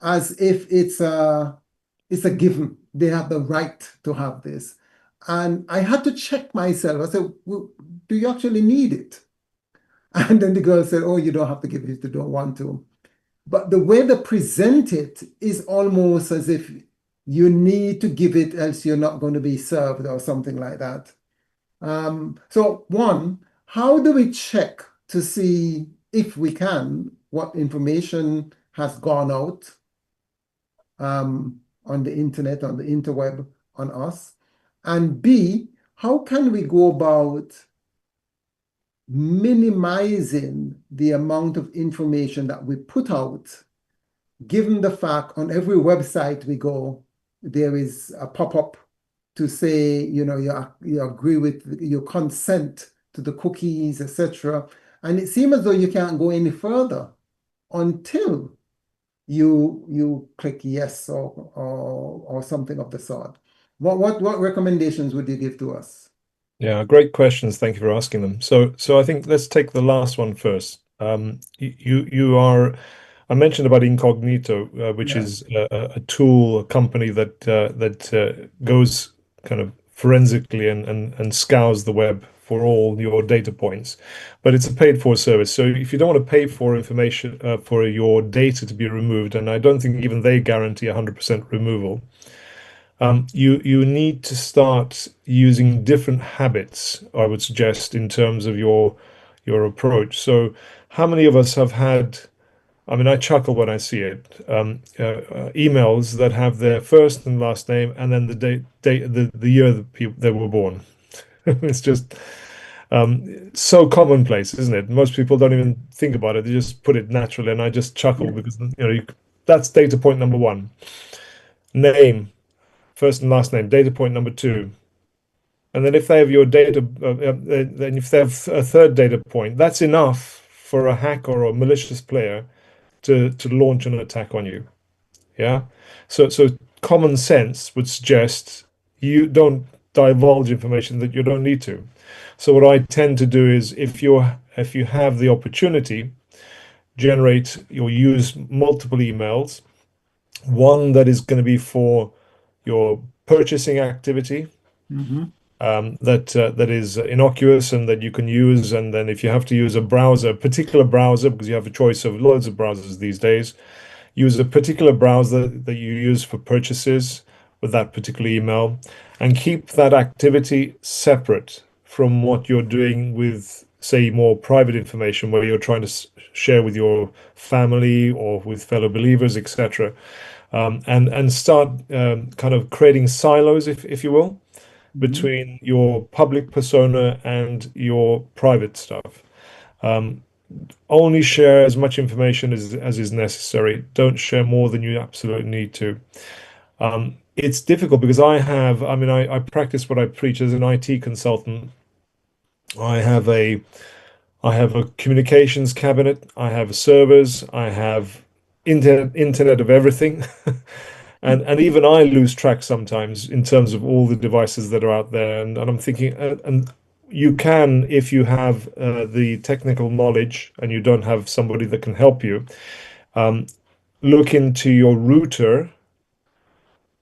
as if it's a given. They have the right to have this. And I had to check myself. I said, well, do you actually need it? And then the girl said, oh, you don't have to give it if you don't want to. But the way they present it is almost as if you need to give it, else you're not going to be served or something like that. So one, how do we check to see if we can, what information has gone out on the internet, on the interweb, on us? And B, how can we go about minimizing the amount of information that we put out, given the fact on every website we go, there is a pop-up to say, you agree with, you consent to the cookies, etc. And it seems as though you can't go any further until you click yes or something of the sort. What recommendations would you give to us? Yeah, great questions. Thank you for asking them. So I think let's take the last one first. You are. I mentioned about Incognito, which Yeah. is a tool, a company that goes kind of forensically and scours the web for all your data points, but it's a paid for service. So if you don't want to pay for information for your data to be removed, and I don't think even they guarantee 100% removal, you need to start using different habits, I would suggest, in terms of your approach. So how many of us have had, I mean, I chuckle when I see it, emails that have their first and last name and then the year that they were born. It's just so commonplace, isn't it? Most people don't even think about it. They just put it naturally, and I just chuckle Yeah. because that's data point number one. Name, first and last name. Data point number two. And then if they have your data, then if they have a third data point, that's enough for a hacker or a malicious player to launch an attack on you. Yeah. So common sense would suggest you don't divulge information that you don't need to. So what I tend to do is if you have the opportunity, generate or use multiple emails, one that is going to be for your purchasing activity, Hmm. that is innocuous and that you can use. And then if you have to use a browser, a particular browser, because you have a choice of loads of browsers these days, use a particular browser that you use for purchases with that particular email, and keep that activity separate from what you're doing with, say, more private information where you're trying to share with your family or with fellow believers, etc. And start kind of creating silos, if you will, Hmm. between your public persona and your private stuff. Only share as much information as is necessary. Don't share more than you absolutely need to. It's difficult because I mean, I practice what I preach as an IT consultant. I have a I have a communications cabinet. I have servers. I have internet of everything. And even I lose track sometimes in terms of all the devices that are out there. And I'm thinking, and you can, if you have the technical knowledge and you don't have somebody that can help you, look into your router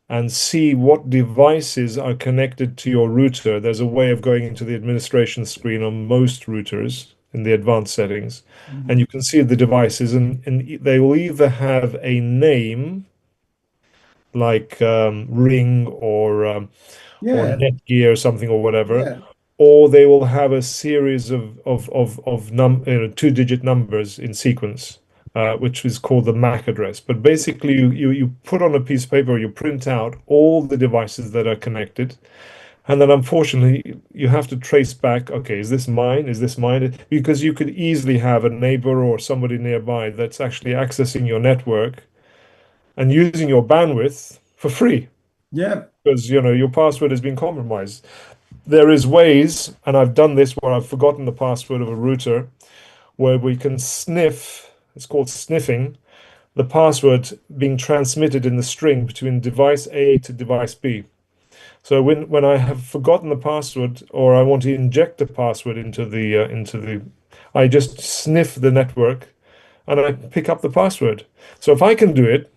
and see what devices are connected to your router. There's a way of going into the administration screen on most routers in the advanced settings, and Hmm. you can see the devices, and they will either have a name like Ring or Yeah. Netgear or something or whatever, Yeah. or they will have a series of two-digit numbers in sequence, which is called the MAC address. But basically, you put on a piece of paper, you print out all the devices that are connected, and then unfortunately, you have to trace back, okay, is this mine? Is this mine? Because you could easily have a neighbor or somebody nearby that's actually accessing your network and using your bandwidth for free Yeah. because your password has been compromised. There is ways, and I've done this where I've forgotten the password of a router, where we can sniff, it's called sniffing, the password being transmitted in the string between device A to device B. So when I have forgotten the password or I want to inject the password into the I just sniff the network and I pick up the password. So if I can do it,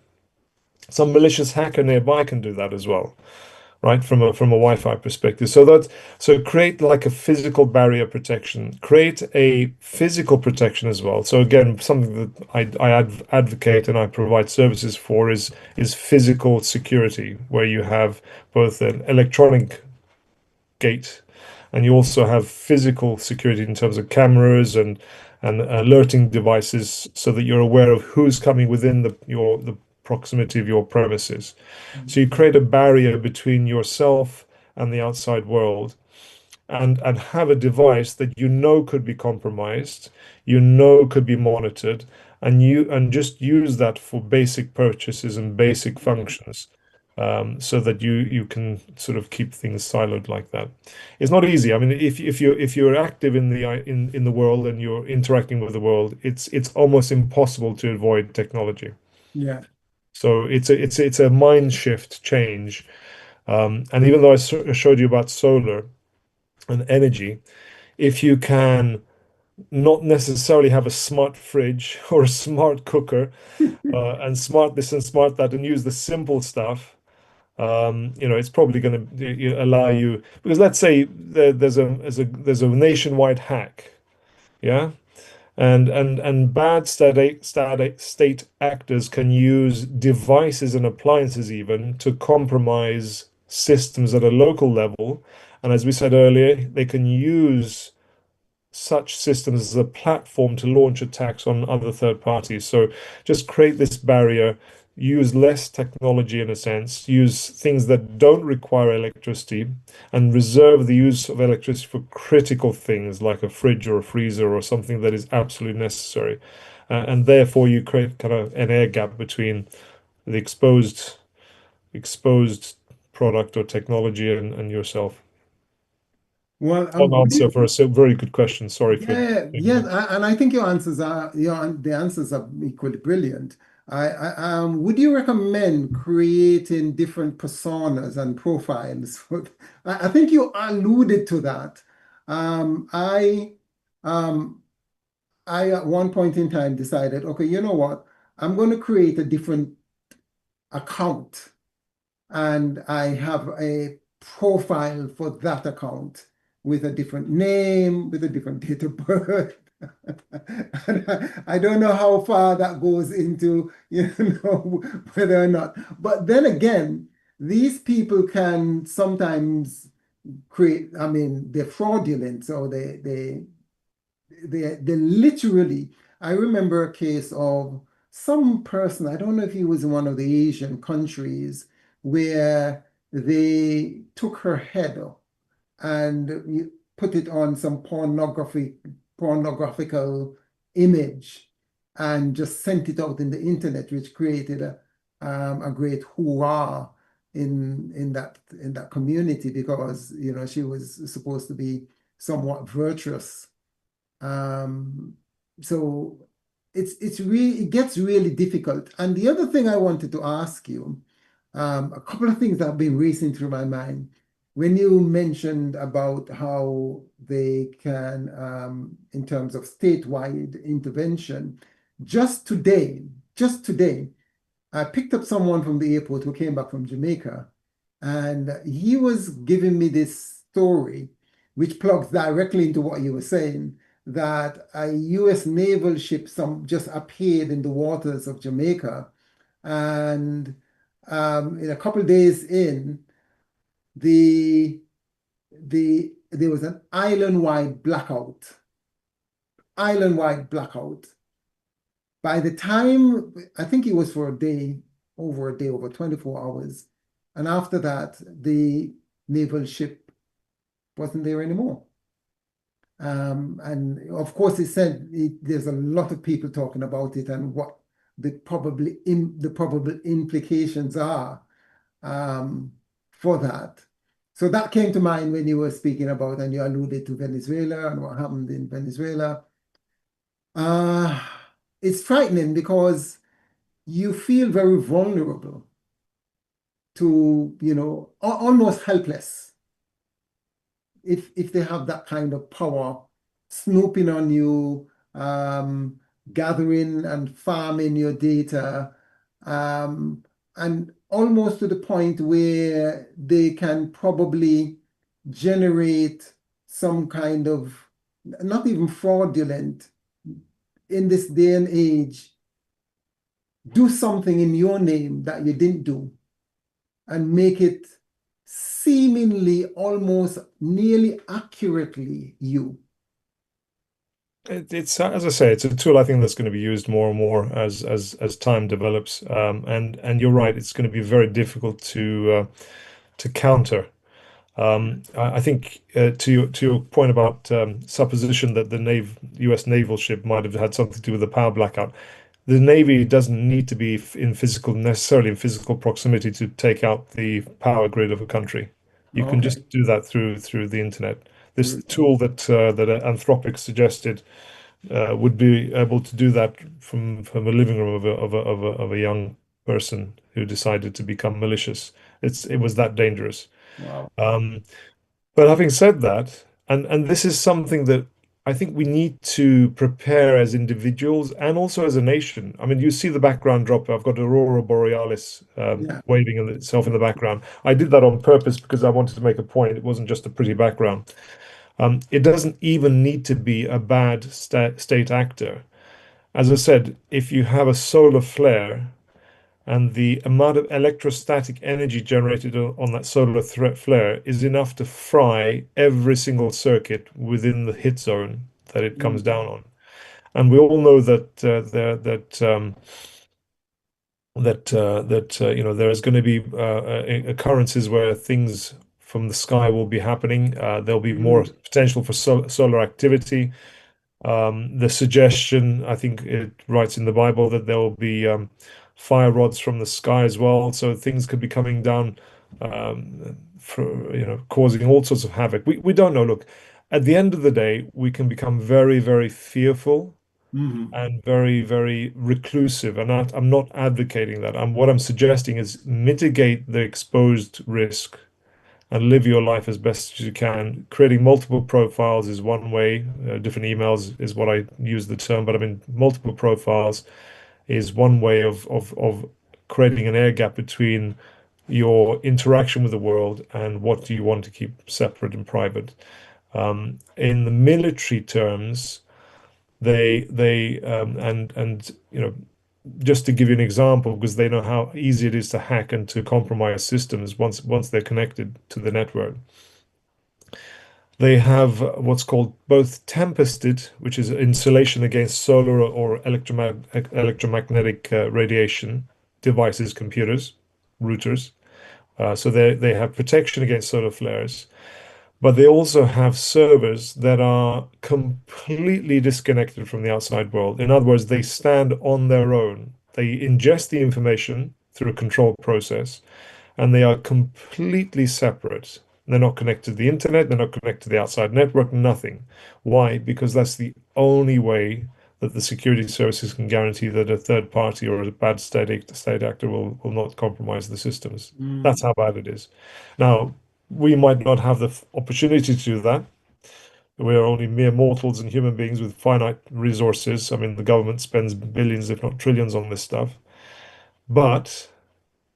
some malicious hacker nearby can do that as well. right? From a Wi-Fi perspective. So create like a physical barrier protection, create a physical protection as well. So again, something that I advocate and I provide services for is physical security, where you have both an electronic gate and you also have physical security in terms of cameras and alerting devices so that you're aware of who's coming within the proximity of your premises. So you create a barrier between yourself and the outside world, and have a device that you know could be compromised, you know could be monitored, and just use that for basic purchases and basic functions, so that you can sort of keep things siloed like that. It's not easy. I mean, if you're active in the world and you're interacting with the world, it's almost impossible to avoid technology. Yeah. So it's a mind shift change. And even though I showed you about solar and energy, if you can not necessarily have a smart fridge or a smart cooker, and smart this and smart that, and use the simple stuff, it's probably going to allow you, because let's say there's a nationwide hack, yeah, and bad state actors can use devices and appliances even to compromise systems at a local level. And as we said earlier, they can use such systems as a platform to launch attacks on other third parties. So just create this barrier, use less technology in a sense, use things that don't require electricity, and reserve the use of electricity for critical things like a fridge or a freezer or something that is absolutely necessary. And therefore you create kind of an air gap between the exposed product or technology and yourself. Well, Long would answer for you, a very good question. Sorry for yeah, taking yes, long. and I think the answers are equally brilliant. Would you recommend creating different personas and profiles? I think you alluded to that. Um, I, um, I at one point in time decided, okay, you know what? I'm going to create a different account, and I have a profile for that account with a different name, with a different date of birth. And I don't know how far that goes into, whether or not. But then again, these people can sometimes create, I mean, they're fraudulent, so they literally, I remember a case of some person, I don't know if he was in one of the Asian countries, where they took her head and put it on some pornographical image and just sent it out in the internet, which created a great hoorah in that community, because she was supposed to be somewhat virtuous. um, so it gets really difficult. And the other thing I wanted to ask you, a couple of things that have been racing through my mind. When you mentioned about how they can, in terms of statewide intervention, just today, I picked up someone from the airport who came back from Jamaica, and he was giving me this story, which plugs directly into what you were saying, that a US naval ship just appeared in the waters of Jamaica, and in a couple of days in, there was an island-wide blackout. By the time, I think it was for a day, over 24 hours. And after that, the naval ship wasn't there anymore. And of course, there's a lot of people talking about it and what the probable implications are, for that. So that came to mind when you were speaking about, and you alluded to Venezuela and what happened in Venezuela. Uh, it's frightening because you feel very vulnerable to, almost helpless if they have that kind of power snooping on you, gathering and farming your data. Um, and almost to the point where they can probably generate some kind of, not even fraudulent, in this day and age, do something in your name that you didn't do and make it seemingly almost nearly accurately you. It's as I say, it's a tool I think that's going to be used more and more as time develops. And you're right, it's going to be very difficult to counter. I think to your point about supposition that the U.S. naval ship might have had something to do with the power blackout, the Navy doesn't need to be necessarily in physical proximity to take out the power grid of a country. You can Okay. just do that through the internet. This Through- tool that Anthropic suggested would be able to do that from a living room of a young person who decided to become malicious. It was that dangerous. Wow. Um, but having said that, and this is something that I think we need to prepare as individuals and also as a nation. I mean, you see the background drop. I've got Aurora Borealis Yeah. waving in itself in the background. I did that on purpose because I wanted to make a point. It wasn't just a pretty background. It doesn't even need to be a bad state actor. As I said, if you have a solar flare and the amount of electrostatic energy generated on that solar flare is enough to fry every single circuit within the hit zone that it comes Mm, down on. And we all know that there's going to be occurrences where things from the sky will be happening. There'll be more mm, potential for solar activity. The suggestion, I think it writes in the Bible that there will be fire rods from the sky as well, so things could be coming down, for causing all sorts of havoc. We don't know. Look, at the end of the day, we can become very, very fearful mhm, and very, very reclusive. And I'm not advocating that. What I'm suggesting is mitigate the exposed risk and live your life as best as you can. Creating multiple profiles is one way. Different emails is what I use the term, but I mean multiple profiles is one way of creating an air gap between your interaction with the world and what do you want to keep separate and private. In the military terms, and just to give you an example, because they know how easy it is to hack and to compromise systems once they're connected to the network. They have what's called both tempested, which is insulation against solar or electromagnetic radiation devices, computers, routers. So they have protection against solar flares, but they also have servers that are completely disconnected from the outside world. In other words, they stand on their own. They ingest the information through a controlled process, and they are completely separate. They're not connected to the internet, they're not connected to the outside network, nothing. Why? Because that's the only way that the security services can guarantee that a third party or a bad state actor will not compromise the systems. That's mm, how bad it is. Now, we might not have the opportunity to do that. We are only mere mortals and human beings with finite resources. I mean, the government spends billions, if not trillions, on this stuff. But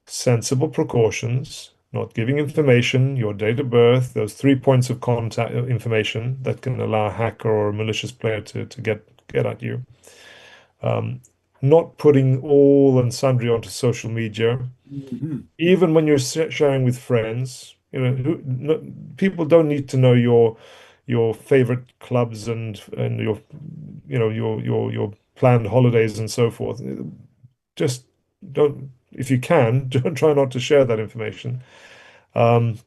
sensible precautions, not giving information, your date of birth, those 3 points of contact information that can allow a hacker or a malicious player to get at you. Um, Not putting all and sundry onto social media, mhm, even when you're sharing with friends. No, people don't need to know your favorite clubs and your planned holidays and so forth. Just don't, if you can, don't try not to share that information, um,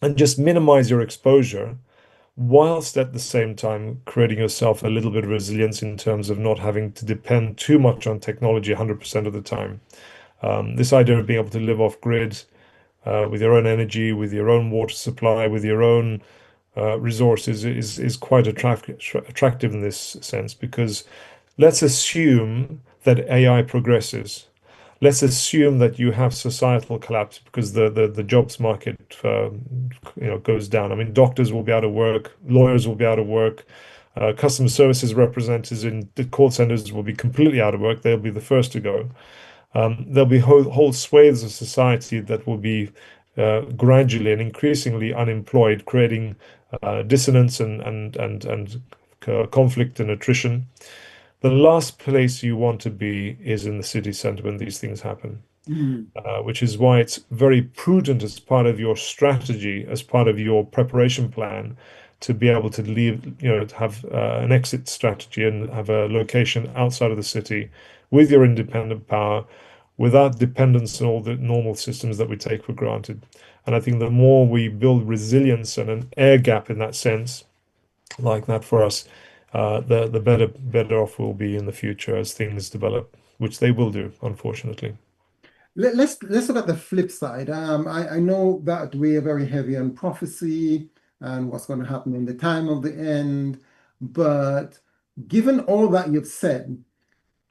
and just minimize your exposure, whilst at the same time creating yourself a little bit of resilience in terms of not having to depend too much on technology 100% of the time. This idea of being able to live off grid, with your own energy, with your own water supply, with your own resources is quite attractive in this sense, because let's assume that AI progresses. Let's assume that you have societal collapse because the jobs market goes down. I mean, doctors will be out of work, lawyers will be out of work, customer services representatives in the call centers will be completely out of work. They'll be the first to go. There'll be whole swathes of society that will be gradually and increasingly unemployed, creating dissonance and conflict and attrition. The last place you want to be is in the city center when these things happen, Mm. which is why it's very prudent as part of your strategy, as part of your preparation plan, to be able to leave, to have an exit strategy and have a location outside of the city with your independent power, without dependence on all the normal systems that we take for granted. And I think the more we build resilience and an air gap in that sense, like that for us, the better off we'll be in the future as things develop, which they will do, unfortunately. Let's look at the flip side. I know that we are very heavy on prophecy and what's going to happen in the time of the end, but given all that you've said,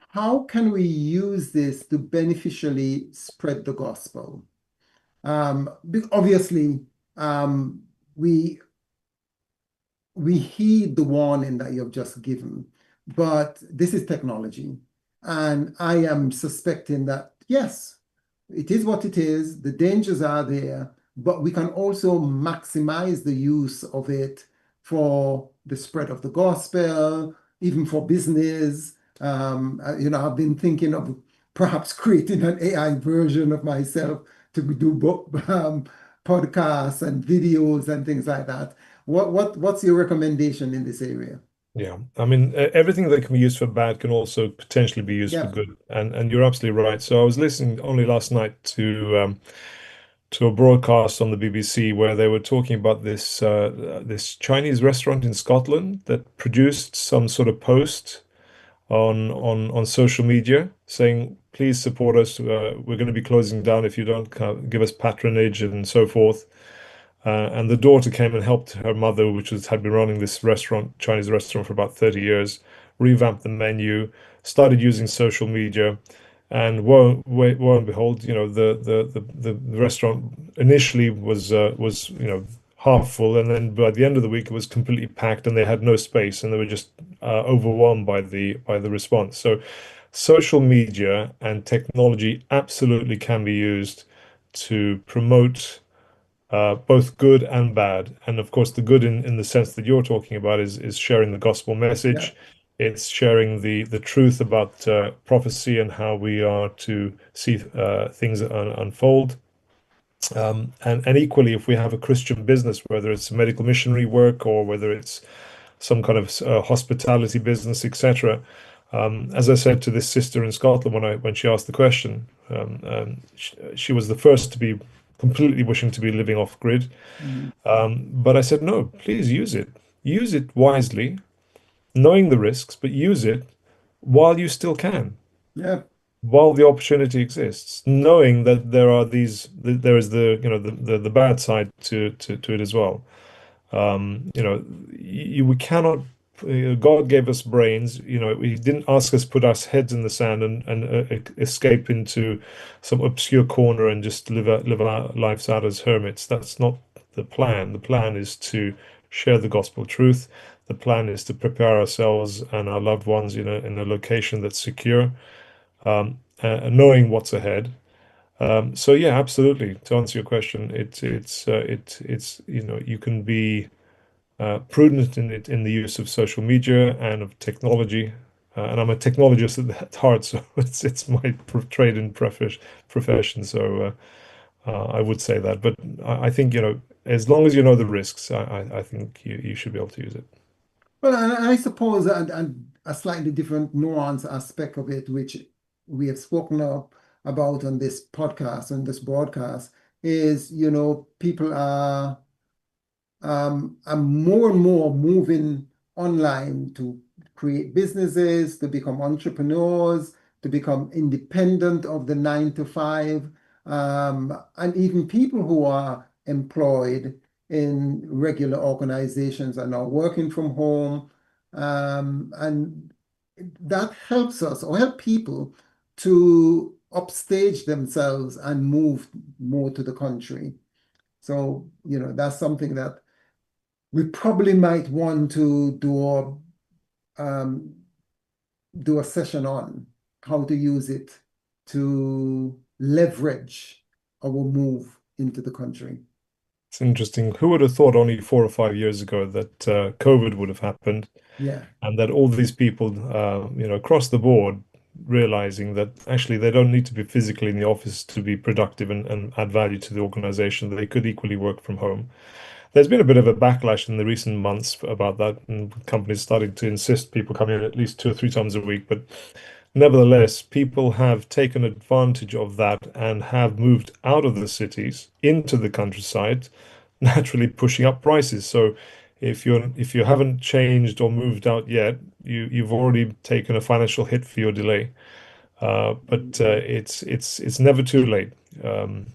how can we use this to beneficially spread the gospel? Obviously, um, we we heed the warning that you've just given, but this is technology. And I am suspecting that, yes, it is what it is, the dangers are there, but we can also maximize the use of it for the spread of the gospel, even for business. I've been thinking of perhaps creating an AI version of myself to do podcasts and videos and things like that. What's your recommendation in this area? Yeah, I mean, everything that can be used for bad can also potentially be used for Yeah. good, and you're absolutely right. So I was listening only last night to a broadcast on the BBC where they were talking about this Chinese restaurant in Scotland that produced some sort of post on social media saying, "Please support us. We're going to be closing down if you don't give us patronage and so forth." And the daughter came and helped her mother, had been running this restaurant, Chinese restaurant, for about 30 years, revamped the menu, started using social media, and woe and behold, the restaurant initially was half full, and then by the end of the week it was completely packed, and they had no space, and they were just overwhelmed by the response. So, social media and technology absolutely can be used to promote both good and bad. And of course, the good in the sense that you're talking about is sharing the gospel Yeah. message. It's sharing the truth about prophecy and how we are to see things unfold. And equally, if we have a Christian business, whether it's medical missionary work or whether it's some kind of hospitality business, etc. As I said to this sister in Scotland when she asked the question, she was the first to be completely wishing to be living off grid. Mhm. But I said, no, please use it. Use it wisely, knowing the risks, but use it while you still can, Yeah. while the opportunity exists, knowing that there is the bad side to it as well. We cannot. God gave us brains. He didn't ask us to put our heads in the sand and escape into some obscure corner and just live our lives out as hermits. That's not the plan. The plan is to share the gospel truth. The plan is to prepare ourselves and our loved ones in a location that's secure, knowing what's ahead. So yeah, absolutely. To answer your question, it's you can be prudent in the use of social media and of technology. And I'm a technologist at heart, so it's my trade and profession. So I would say that. But I think, as long as you know the risks, I think you should be able to use it. Well, and I suppose and a slightly different nuance aspect of it, which we have spoken about on this podcast, on this broadcast, is, people are more and more moving online to create businesses, to become entrepreneurs, to become independent of the 9 to 5, and even people who are employed in regular organizations are now working from home. And that helps us or help people to upstage themselves and move more to the country. So, that's something that we probably might want to um, do a session on how to use it to leverage our move into the country? It's interesting. Who would have thought only 4 or 5 years ago that COVID would have happened, Yeah. and that all these people, across the board, realizing that actually they don't need to be physically in the office to be productive and add value to the organization. They could equally work from home. There's been a bit of a backlash in the recent months about that, and companies starting to insist people come in at least 2 or 3 times a week. But nevertheless, people have taken advantage of that and have moved out of the cities into the countryside, naturally pushing up prices. So if you haven't changed or moved out yet, you've already taken a financial hit for your delay. But it's never too late. Um,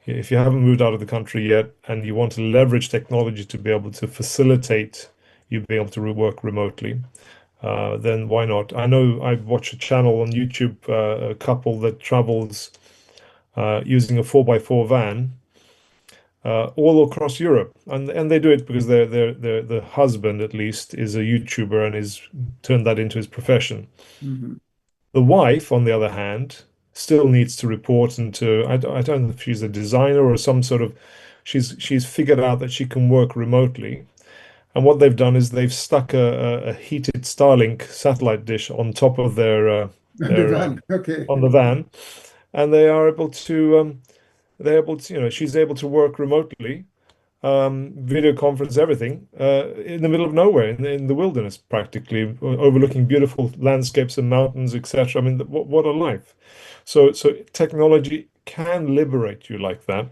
if you haven't moved out of the country yet and you want to leverage technology to be able to facilitate you being able to work remotely, then why not? I know I watch a channel on YouTube, a couple that travels using a 4x4 van all across Europe, and they do it because the husband at least is a YouTuber and has turned that into his profession. Mhm. The wife, on the other hand, still needs to report into, I don't know if she's a designer or some sort of, she's figured out that she can work remotely. And what they've done is they've stuck a heated Starlink satellite dish on top of The their van. Okay. on the van, and they are able to they're able to, she's able to work remotely, video conference, everything, in the middle of nowhere, in the wilderness, practically, overlooking beautiful landscapes and mountains, etc. I mean, what a life! So technology can liberate you like that.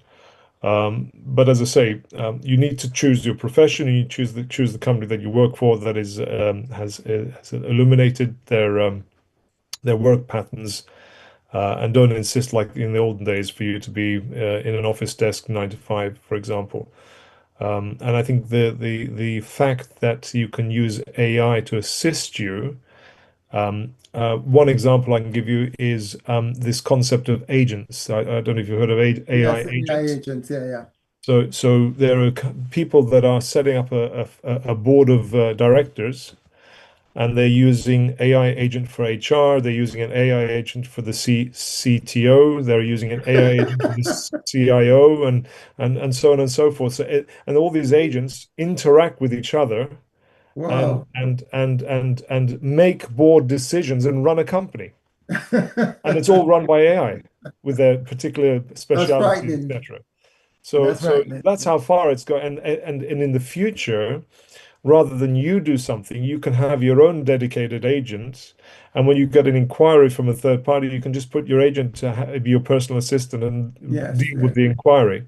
But as I say, you need to choose your profession. You need to choose the company that you work for that has illuminated their work patterns, and don't insist like in the olden days for you to be in an office desk 9 to 5, for example. And I think the fact that you can use AI to assist you. One example I can give you is this concept of agents. I don't know if you've heard of AI Yes, AI agents. agents. Yeah, yeah. So there are people that are setting up a board of directors, and they're using AI agent for HR. They're using an AI agent for the CTO. They're using an AI agent for the CIO, and so on and so forth. And all these agents interact with each other and Wow. make board decisions and run a company. And it's all run by AI with their particular That's specialities, frightening. etc. So That's so frightening. that's how far it's going. And in the future, rather than you do something, you can have your own dedicated agent. And when you get an inquiry from a third party, you can just put your agent to be your personal assistant and Yes, deal with yes. the inquiry.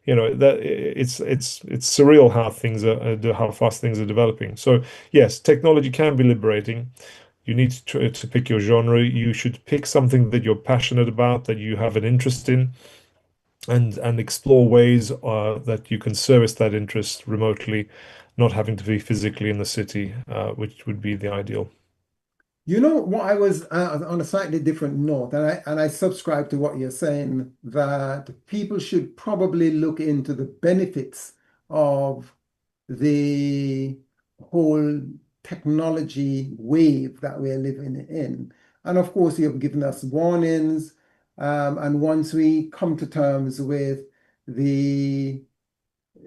That it's surreal how things are, how fast things are developing. So yes, technology can be liberating. You need to try to pick your genre. You should pick something that you're passionate about, that you have an interest in, and explore ways that you can service that interest remotely, not having to be physically in the city, which would be the ideal. You know what, I was on a slightly different note, and I subscribe to what you're saying, that people should probably look into the benefits of the whole technology wave that we're living in. And of course, you've given us warnings, and once we come to terms with the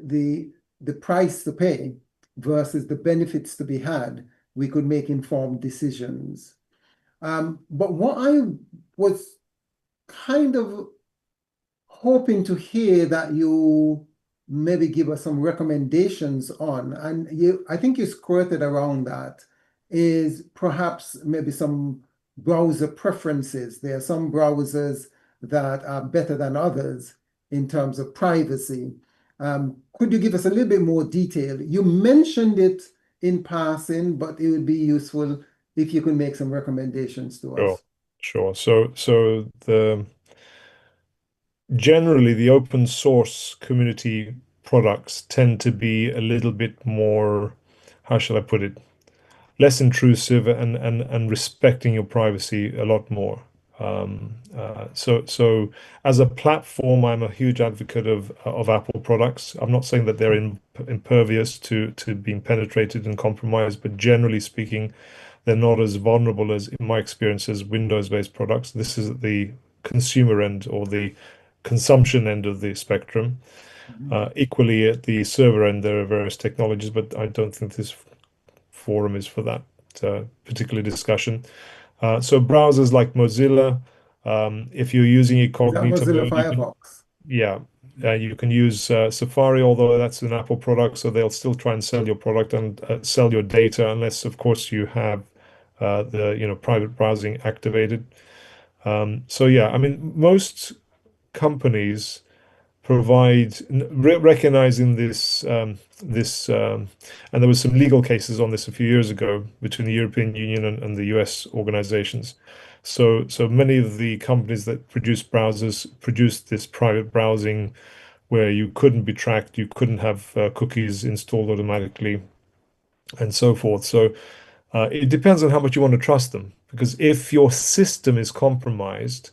the the price to pay versus the benefits to be had, we could make informed decisions. But what I was kind of hoping to hear that you maybe give us some recommendations on, and I think you squirted around that, is perhaps maybe some browser preferences. There are some browsers that are better than others in terms of privacy. Could you give us a little bit more detail? You mentioned it in passing, but it would be useful if you could make some recommendations to Sure, us. sure. So generally the open source community products tend to be a little bit more, how shall I put it, less intrusive and respecting your privacy a lot more. So as a platform, I'm a huge advocate of Apple products. I'm not saying that they're impervious to being penetrated and compromised, but generally speaking, they're not as vulnerable as, in my experience, as Windows-based products. This is consumer end or the consumption end of the spectrum. Mhm. Equally, at the server end, there are various technologies, but I don't think this forum is for that particular discussion. So browsers like Mozilla, if you're using Is that incognito Mozilla mode, you can, Firefox? yeah, you can use Safari, although that's an Apple product, so they'll still try and sell your product and sell your data, unless, of course, you have the private browsing activated. So yeah, I mean, most companies provide recognizing this, and there was some legal cases on this a few years ago between the European Union and the US organizations. So many of the companies that produce browsers produced this private browsing where you couldn't be tracked, you couldn't have cookies installed automatically, and so forth. So it depends on how much you want to trust them, because if your system is compromised,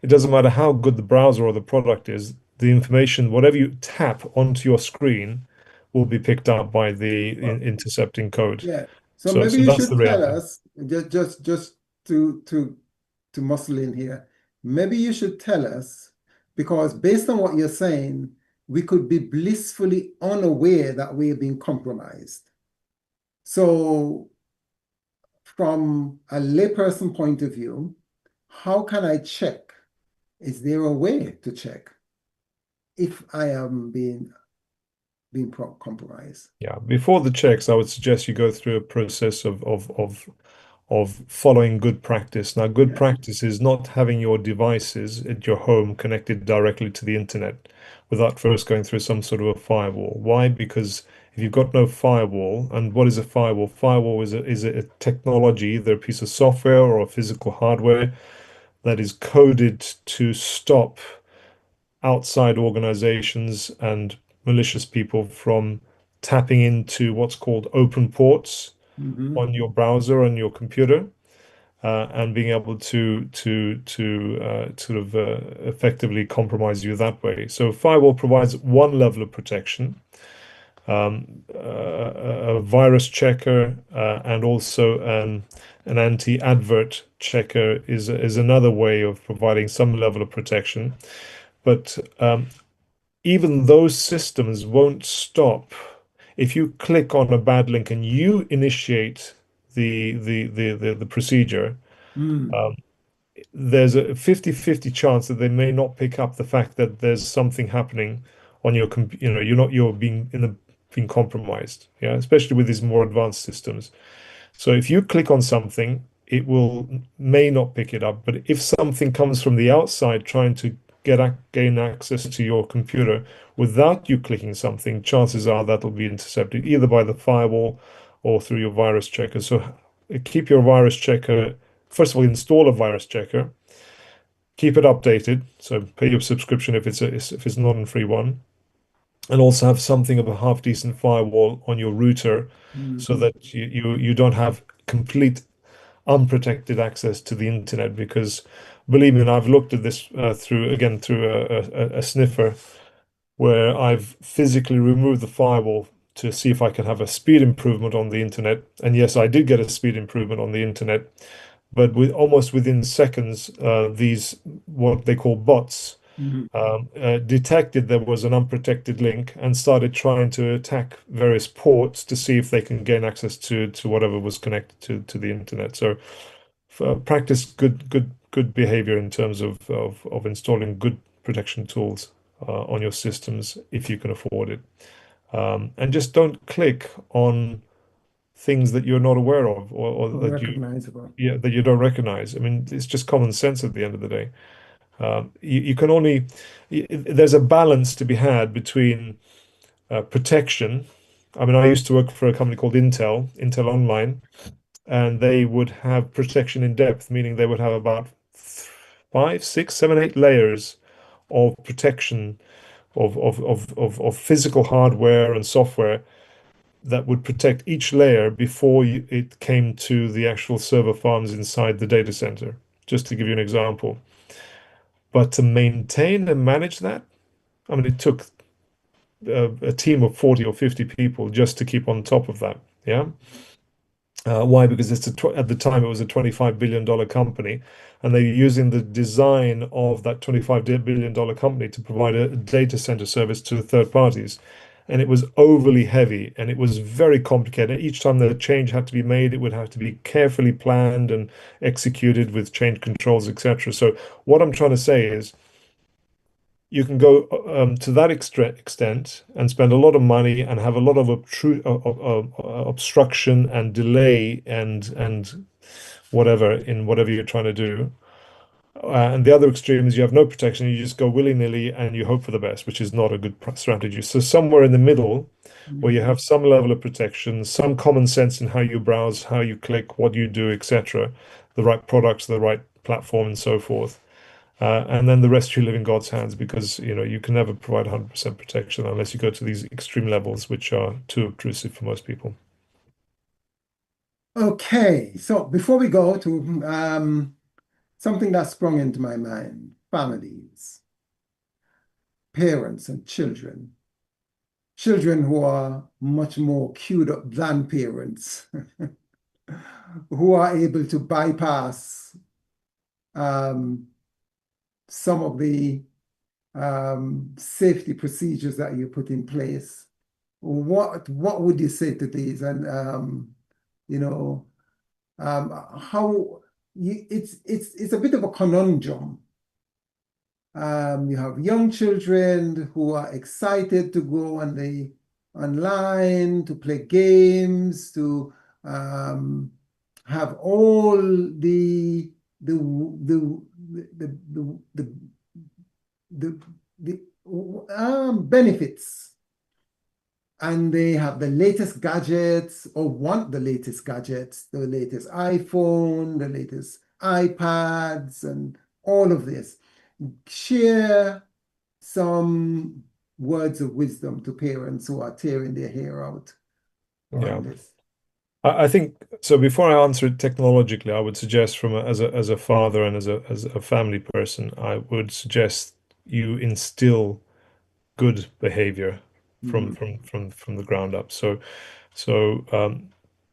it doesn't matter how good the browser or the product is, the information, whatever you tap onto your screen, will be picked up by the Well, intercepting code. yeah. So So, maybe so you that's the should tell reality. us, just to muscle in here, maybe you should tell us, because based on what you're saying, we could be blissfully unaware that we're being compromised. So from a layperson point of view, how can I check? Is there a way to check if I am being compromised? Yeah. Before the checks, I would suggest you go through a process of following good practice. Now, good Yeah. practice is not having your devices at your home connected directly to the internet without first going through some sort of a firewall. Why? Because if you've got no firewall, and what is a firewall? Firewall is a technology, either a piece of software or a physical hardware that is coded to stop outside organizations and malicious people from tapping into what's called open ports Hmm. on your browser and your computer, and being able to sort of effectively compromise you that way. So firewall provides one level of protection, a virus checker, and also an anti-advert checker is another way of providing some level of protection. But even those systems won't stop if you click on a bad link and you initiate the procedure. Mm. There's a 50-50 chance that they may not pick up the fact that there's something happening on your you're being compromised, yeah, especially with these more advanced systems. So if you click on something, it will may not pick it up. But if something comes from the outside trying to gain access to your computer without you clicking something, chances are that'll be intercepted either by the firewall or through your virus checker. So keep your virus checker. First of all, install a virus checker. Keep it updated. So pay your subscription if it's not a free one, and also have something of a half decent firewall on your router so Mhm. that you don't have complete unprotected access to the internet. Because believe me, and I've looked at this through a sniffer where I've physically removed the firewall to see if I can have a speed improvement on the internet. And yes, I did get a speed improvement on the internet, but with almost within seconds, these what they call bots Mhm. detected there was an unprotected link and started trying to attack various ports to see if they can gain access to whatever was connected to the internet. So practice good behavior in terms of installing good protection tools on your systems if you can afford it. And just don't click on things that you're not aware of, or that Unrecognizable. you don't recognize. I mean, it's just common sense at the end of the day. You can only there's a balance to be had between protection. I mean, I used to work for a company called Intel Online, and they would have protection in depth, meaning they would have about five, six, seven, 8 layers of protection of physical hardware and software that would protect each layer before it came to the actual server farms inside the data center, just to give you an example. But to maintain and manage that, I mean, it took a team of 40 or 50 people just to keep on top of that. Yeah. Why? Because at the time it was a $25 billion company, and they're using the design of that $25 billion company to provide a data center service to third parties. And it was overly heavy and it was very complicated. Each time the change had to be made, it would have to be carefully planned and executed with change controls, etc. So what I'm trying to say is you can go to that extent and spend a lot of money and have a lot of obstruction and delay and whatever in whatever you're trying to do. And the other extreme is you have no protection, you just go willy-nilly and you hope for the best, which is not a good strategy. So somewhere in the middle, where you Mhm. have some level of protection, some common sense in how you browse, how you click, what you do, etc., the right products, the right platform, and so forth. And then the rest you live in God's hands because you can never provide 100% protection unless you go to these extreme levels, which are too obtrusive for most people. Okay, so before we go to something that sprung into my mind, families, parents, and children. Children who are much more queued up than parents, who are able to bypass um, some of the safety procedures that you put in place. What would you say to these? And you know, how it's a bit of a conundrum. You have young children who are excited to go on the online to play games, to um, have all the the the the the, the benefits, and they have the latest gadgets or want the latest gadgets, the latest iPhone, the latest iPads, and all of this. Share some words of wisdom to parents who are tearing their hair out Yeah. on this. I think so. Before I answer it technologically, I would suggest as a father and as a family person, I would suggest you instill good behavior from Mhm. from the ground up. So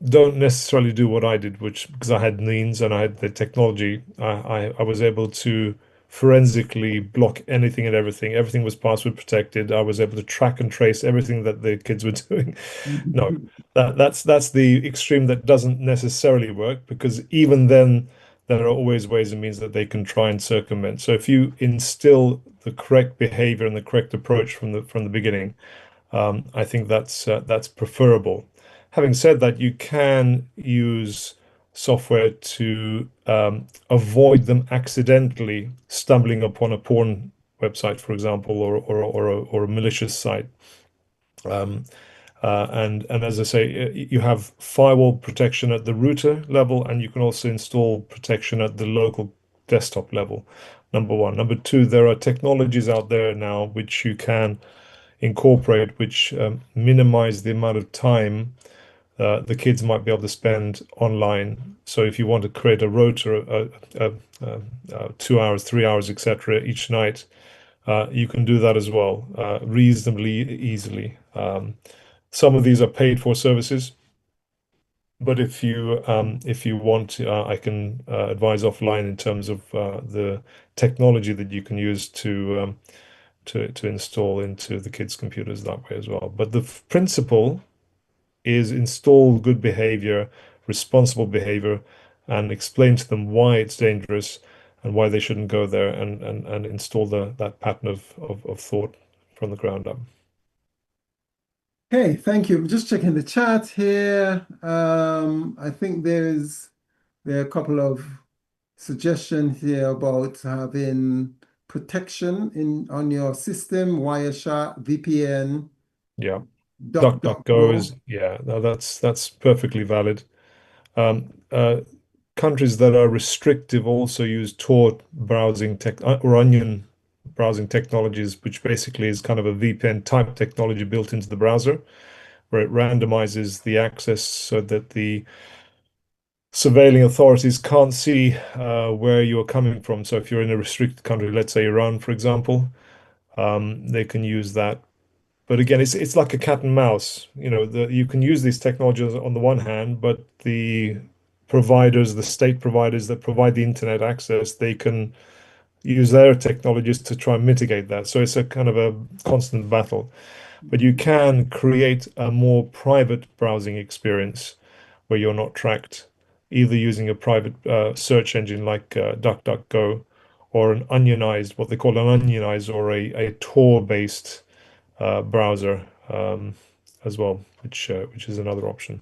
don't necessarily do what I did, which because I had means and I had the technology, I was able to forensically block anything and everything. Everything was password protected. I was able to track and trace everything that the kids were doing. No, that's the extreme that doesn't necessarily work because even then there are always ways and means that they can try and circumvent. So if you instill the correct behavior and the correct approach from the beginning, I think that's preferable. Having said that, you can use software to avoid them accidentally stumbling upon a porn website, for example, or a malicious site. Um, and as I say, you have firewall protection at the router level, and you can also install protection at the local desktop level. Number one. Number two, there are technologies out there now which you can incorporate, which minimize the amount of time the kids might be able to spend online. So if you want to create a rota, 2 hours, 3 hours, etc., each night, you can do that as well, reasonably easily. Some of these are paid for services, but if you want to, I can advise offline in terms of the technology that you can use to install into the kids' computers that way as well. But the principle is install good behavior, responsible behavior, and explain to them why it's dangerous and why they shouldn't go there, and install that pattern of thought from the ground up. Okay, thank you. I'm just checking the chat here. I think there are a couple of suggestions here about having protection in on your system, Wireshark, VPN, Yeah. DuckDuckGo DuckDuckGo. is, yeah, no, that's perfectly valid. Uh, countries that are restrictive also use Tor browsing tech or Onion browsing technologies, which basically is kind of a VPN type technology built into the browser, where it randomizes the access so that the surveilling authorities can't see where you're coming from. So if you're in a restricted country, let's say Iran, for example, they can use that But again, it's like a cat and mouse. You can use these technologies on the one hand, but the providers, the state providers that provide the internet access, they can use their technologies to try and mitigate that. So it's a kind of a constant battle. But you can create a more private browsing experience where you're not tracked, either using a private search engine like DuckDuckGo, or an onionized, what they call an onionized, or a Tor-based browser as well, which is another option.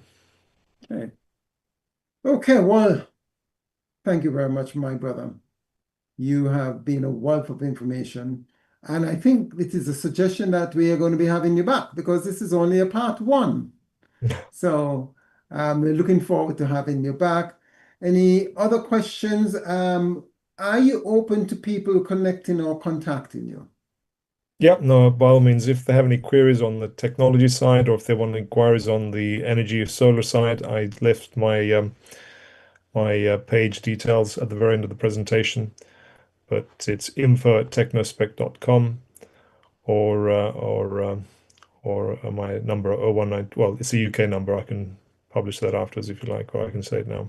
Okay. Okay, well, thank you very much, my brother. You have been a wealth of information. And I think it is a suggestion that we are going to be having you back because this is only a part one. So we're looking forward to having you back. Any other questions? Are you open to people connecting or contacting you? Yeah, no, by all means, if they have any queries on the technology side, or if they want inquiries on the energy of solar side, I left my page details at the very end of the presentation. But it's info@technospec.com, or my number 019. Well, it's a UK number. I can publish that afterwards if you like, or I can say it now.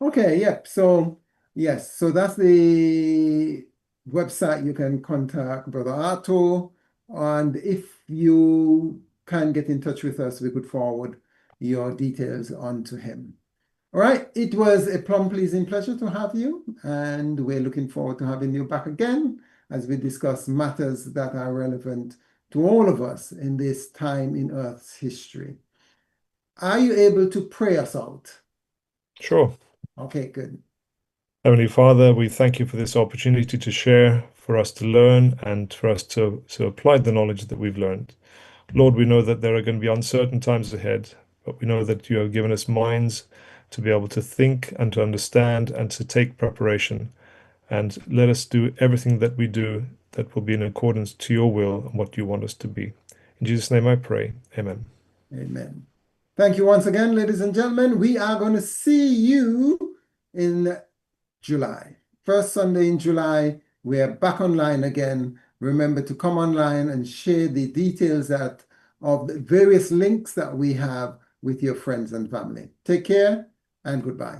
Okay, yep. So yes, so that's the website you can contact Brother Arto. And if you can get in touch with us, we could forward your details on to him. All right, it was a plum pleasing pleasure to have you, and we're looking forward to having you back again as we discuss matters that are relevant to all of us in this time in Earth's history. Are you able to pray us out? Sure. Okay, good. Heavenly Father, we thank you for this opportunity to share, for us to learn, and for us to apply the knowledge that we've learned. Lord, we know that there are going to be uncertain times ahead, but we know that you have given us minds to be able to think and to understand and to take preparation. And let us do everything that we do that will be in accordance to your will and what you want us to be. In Jesus' name I pray. Amen. Amen. Thank you once again, ladies and gentlemen. We are going to see you in July. First Sunday in July, we are back online again. Remember to come online and share the details of the various links that we have with your friends and family. Take care and goodbye.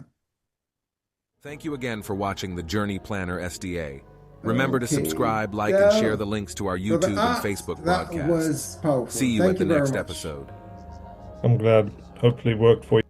Thank you again for watching the Journey Planner SDA. Remember to Okay, subscribe, like, and share the links to our YouTube and Facebook that broadcasts. was powerful. See you Thank at the you very next much. episode. I'm glad. Hopefully it worked for you.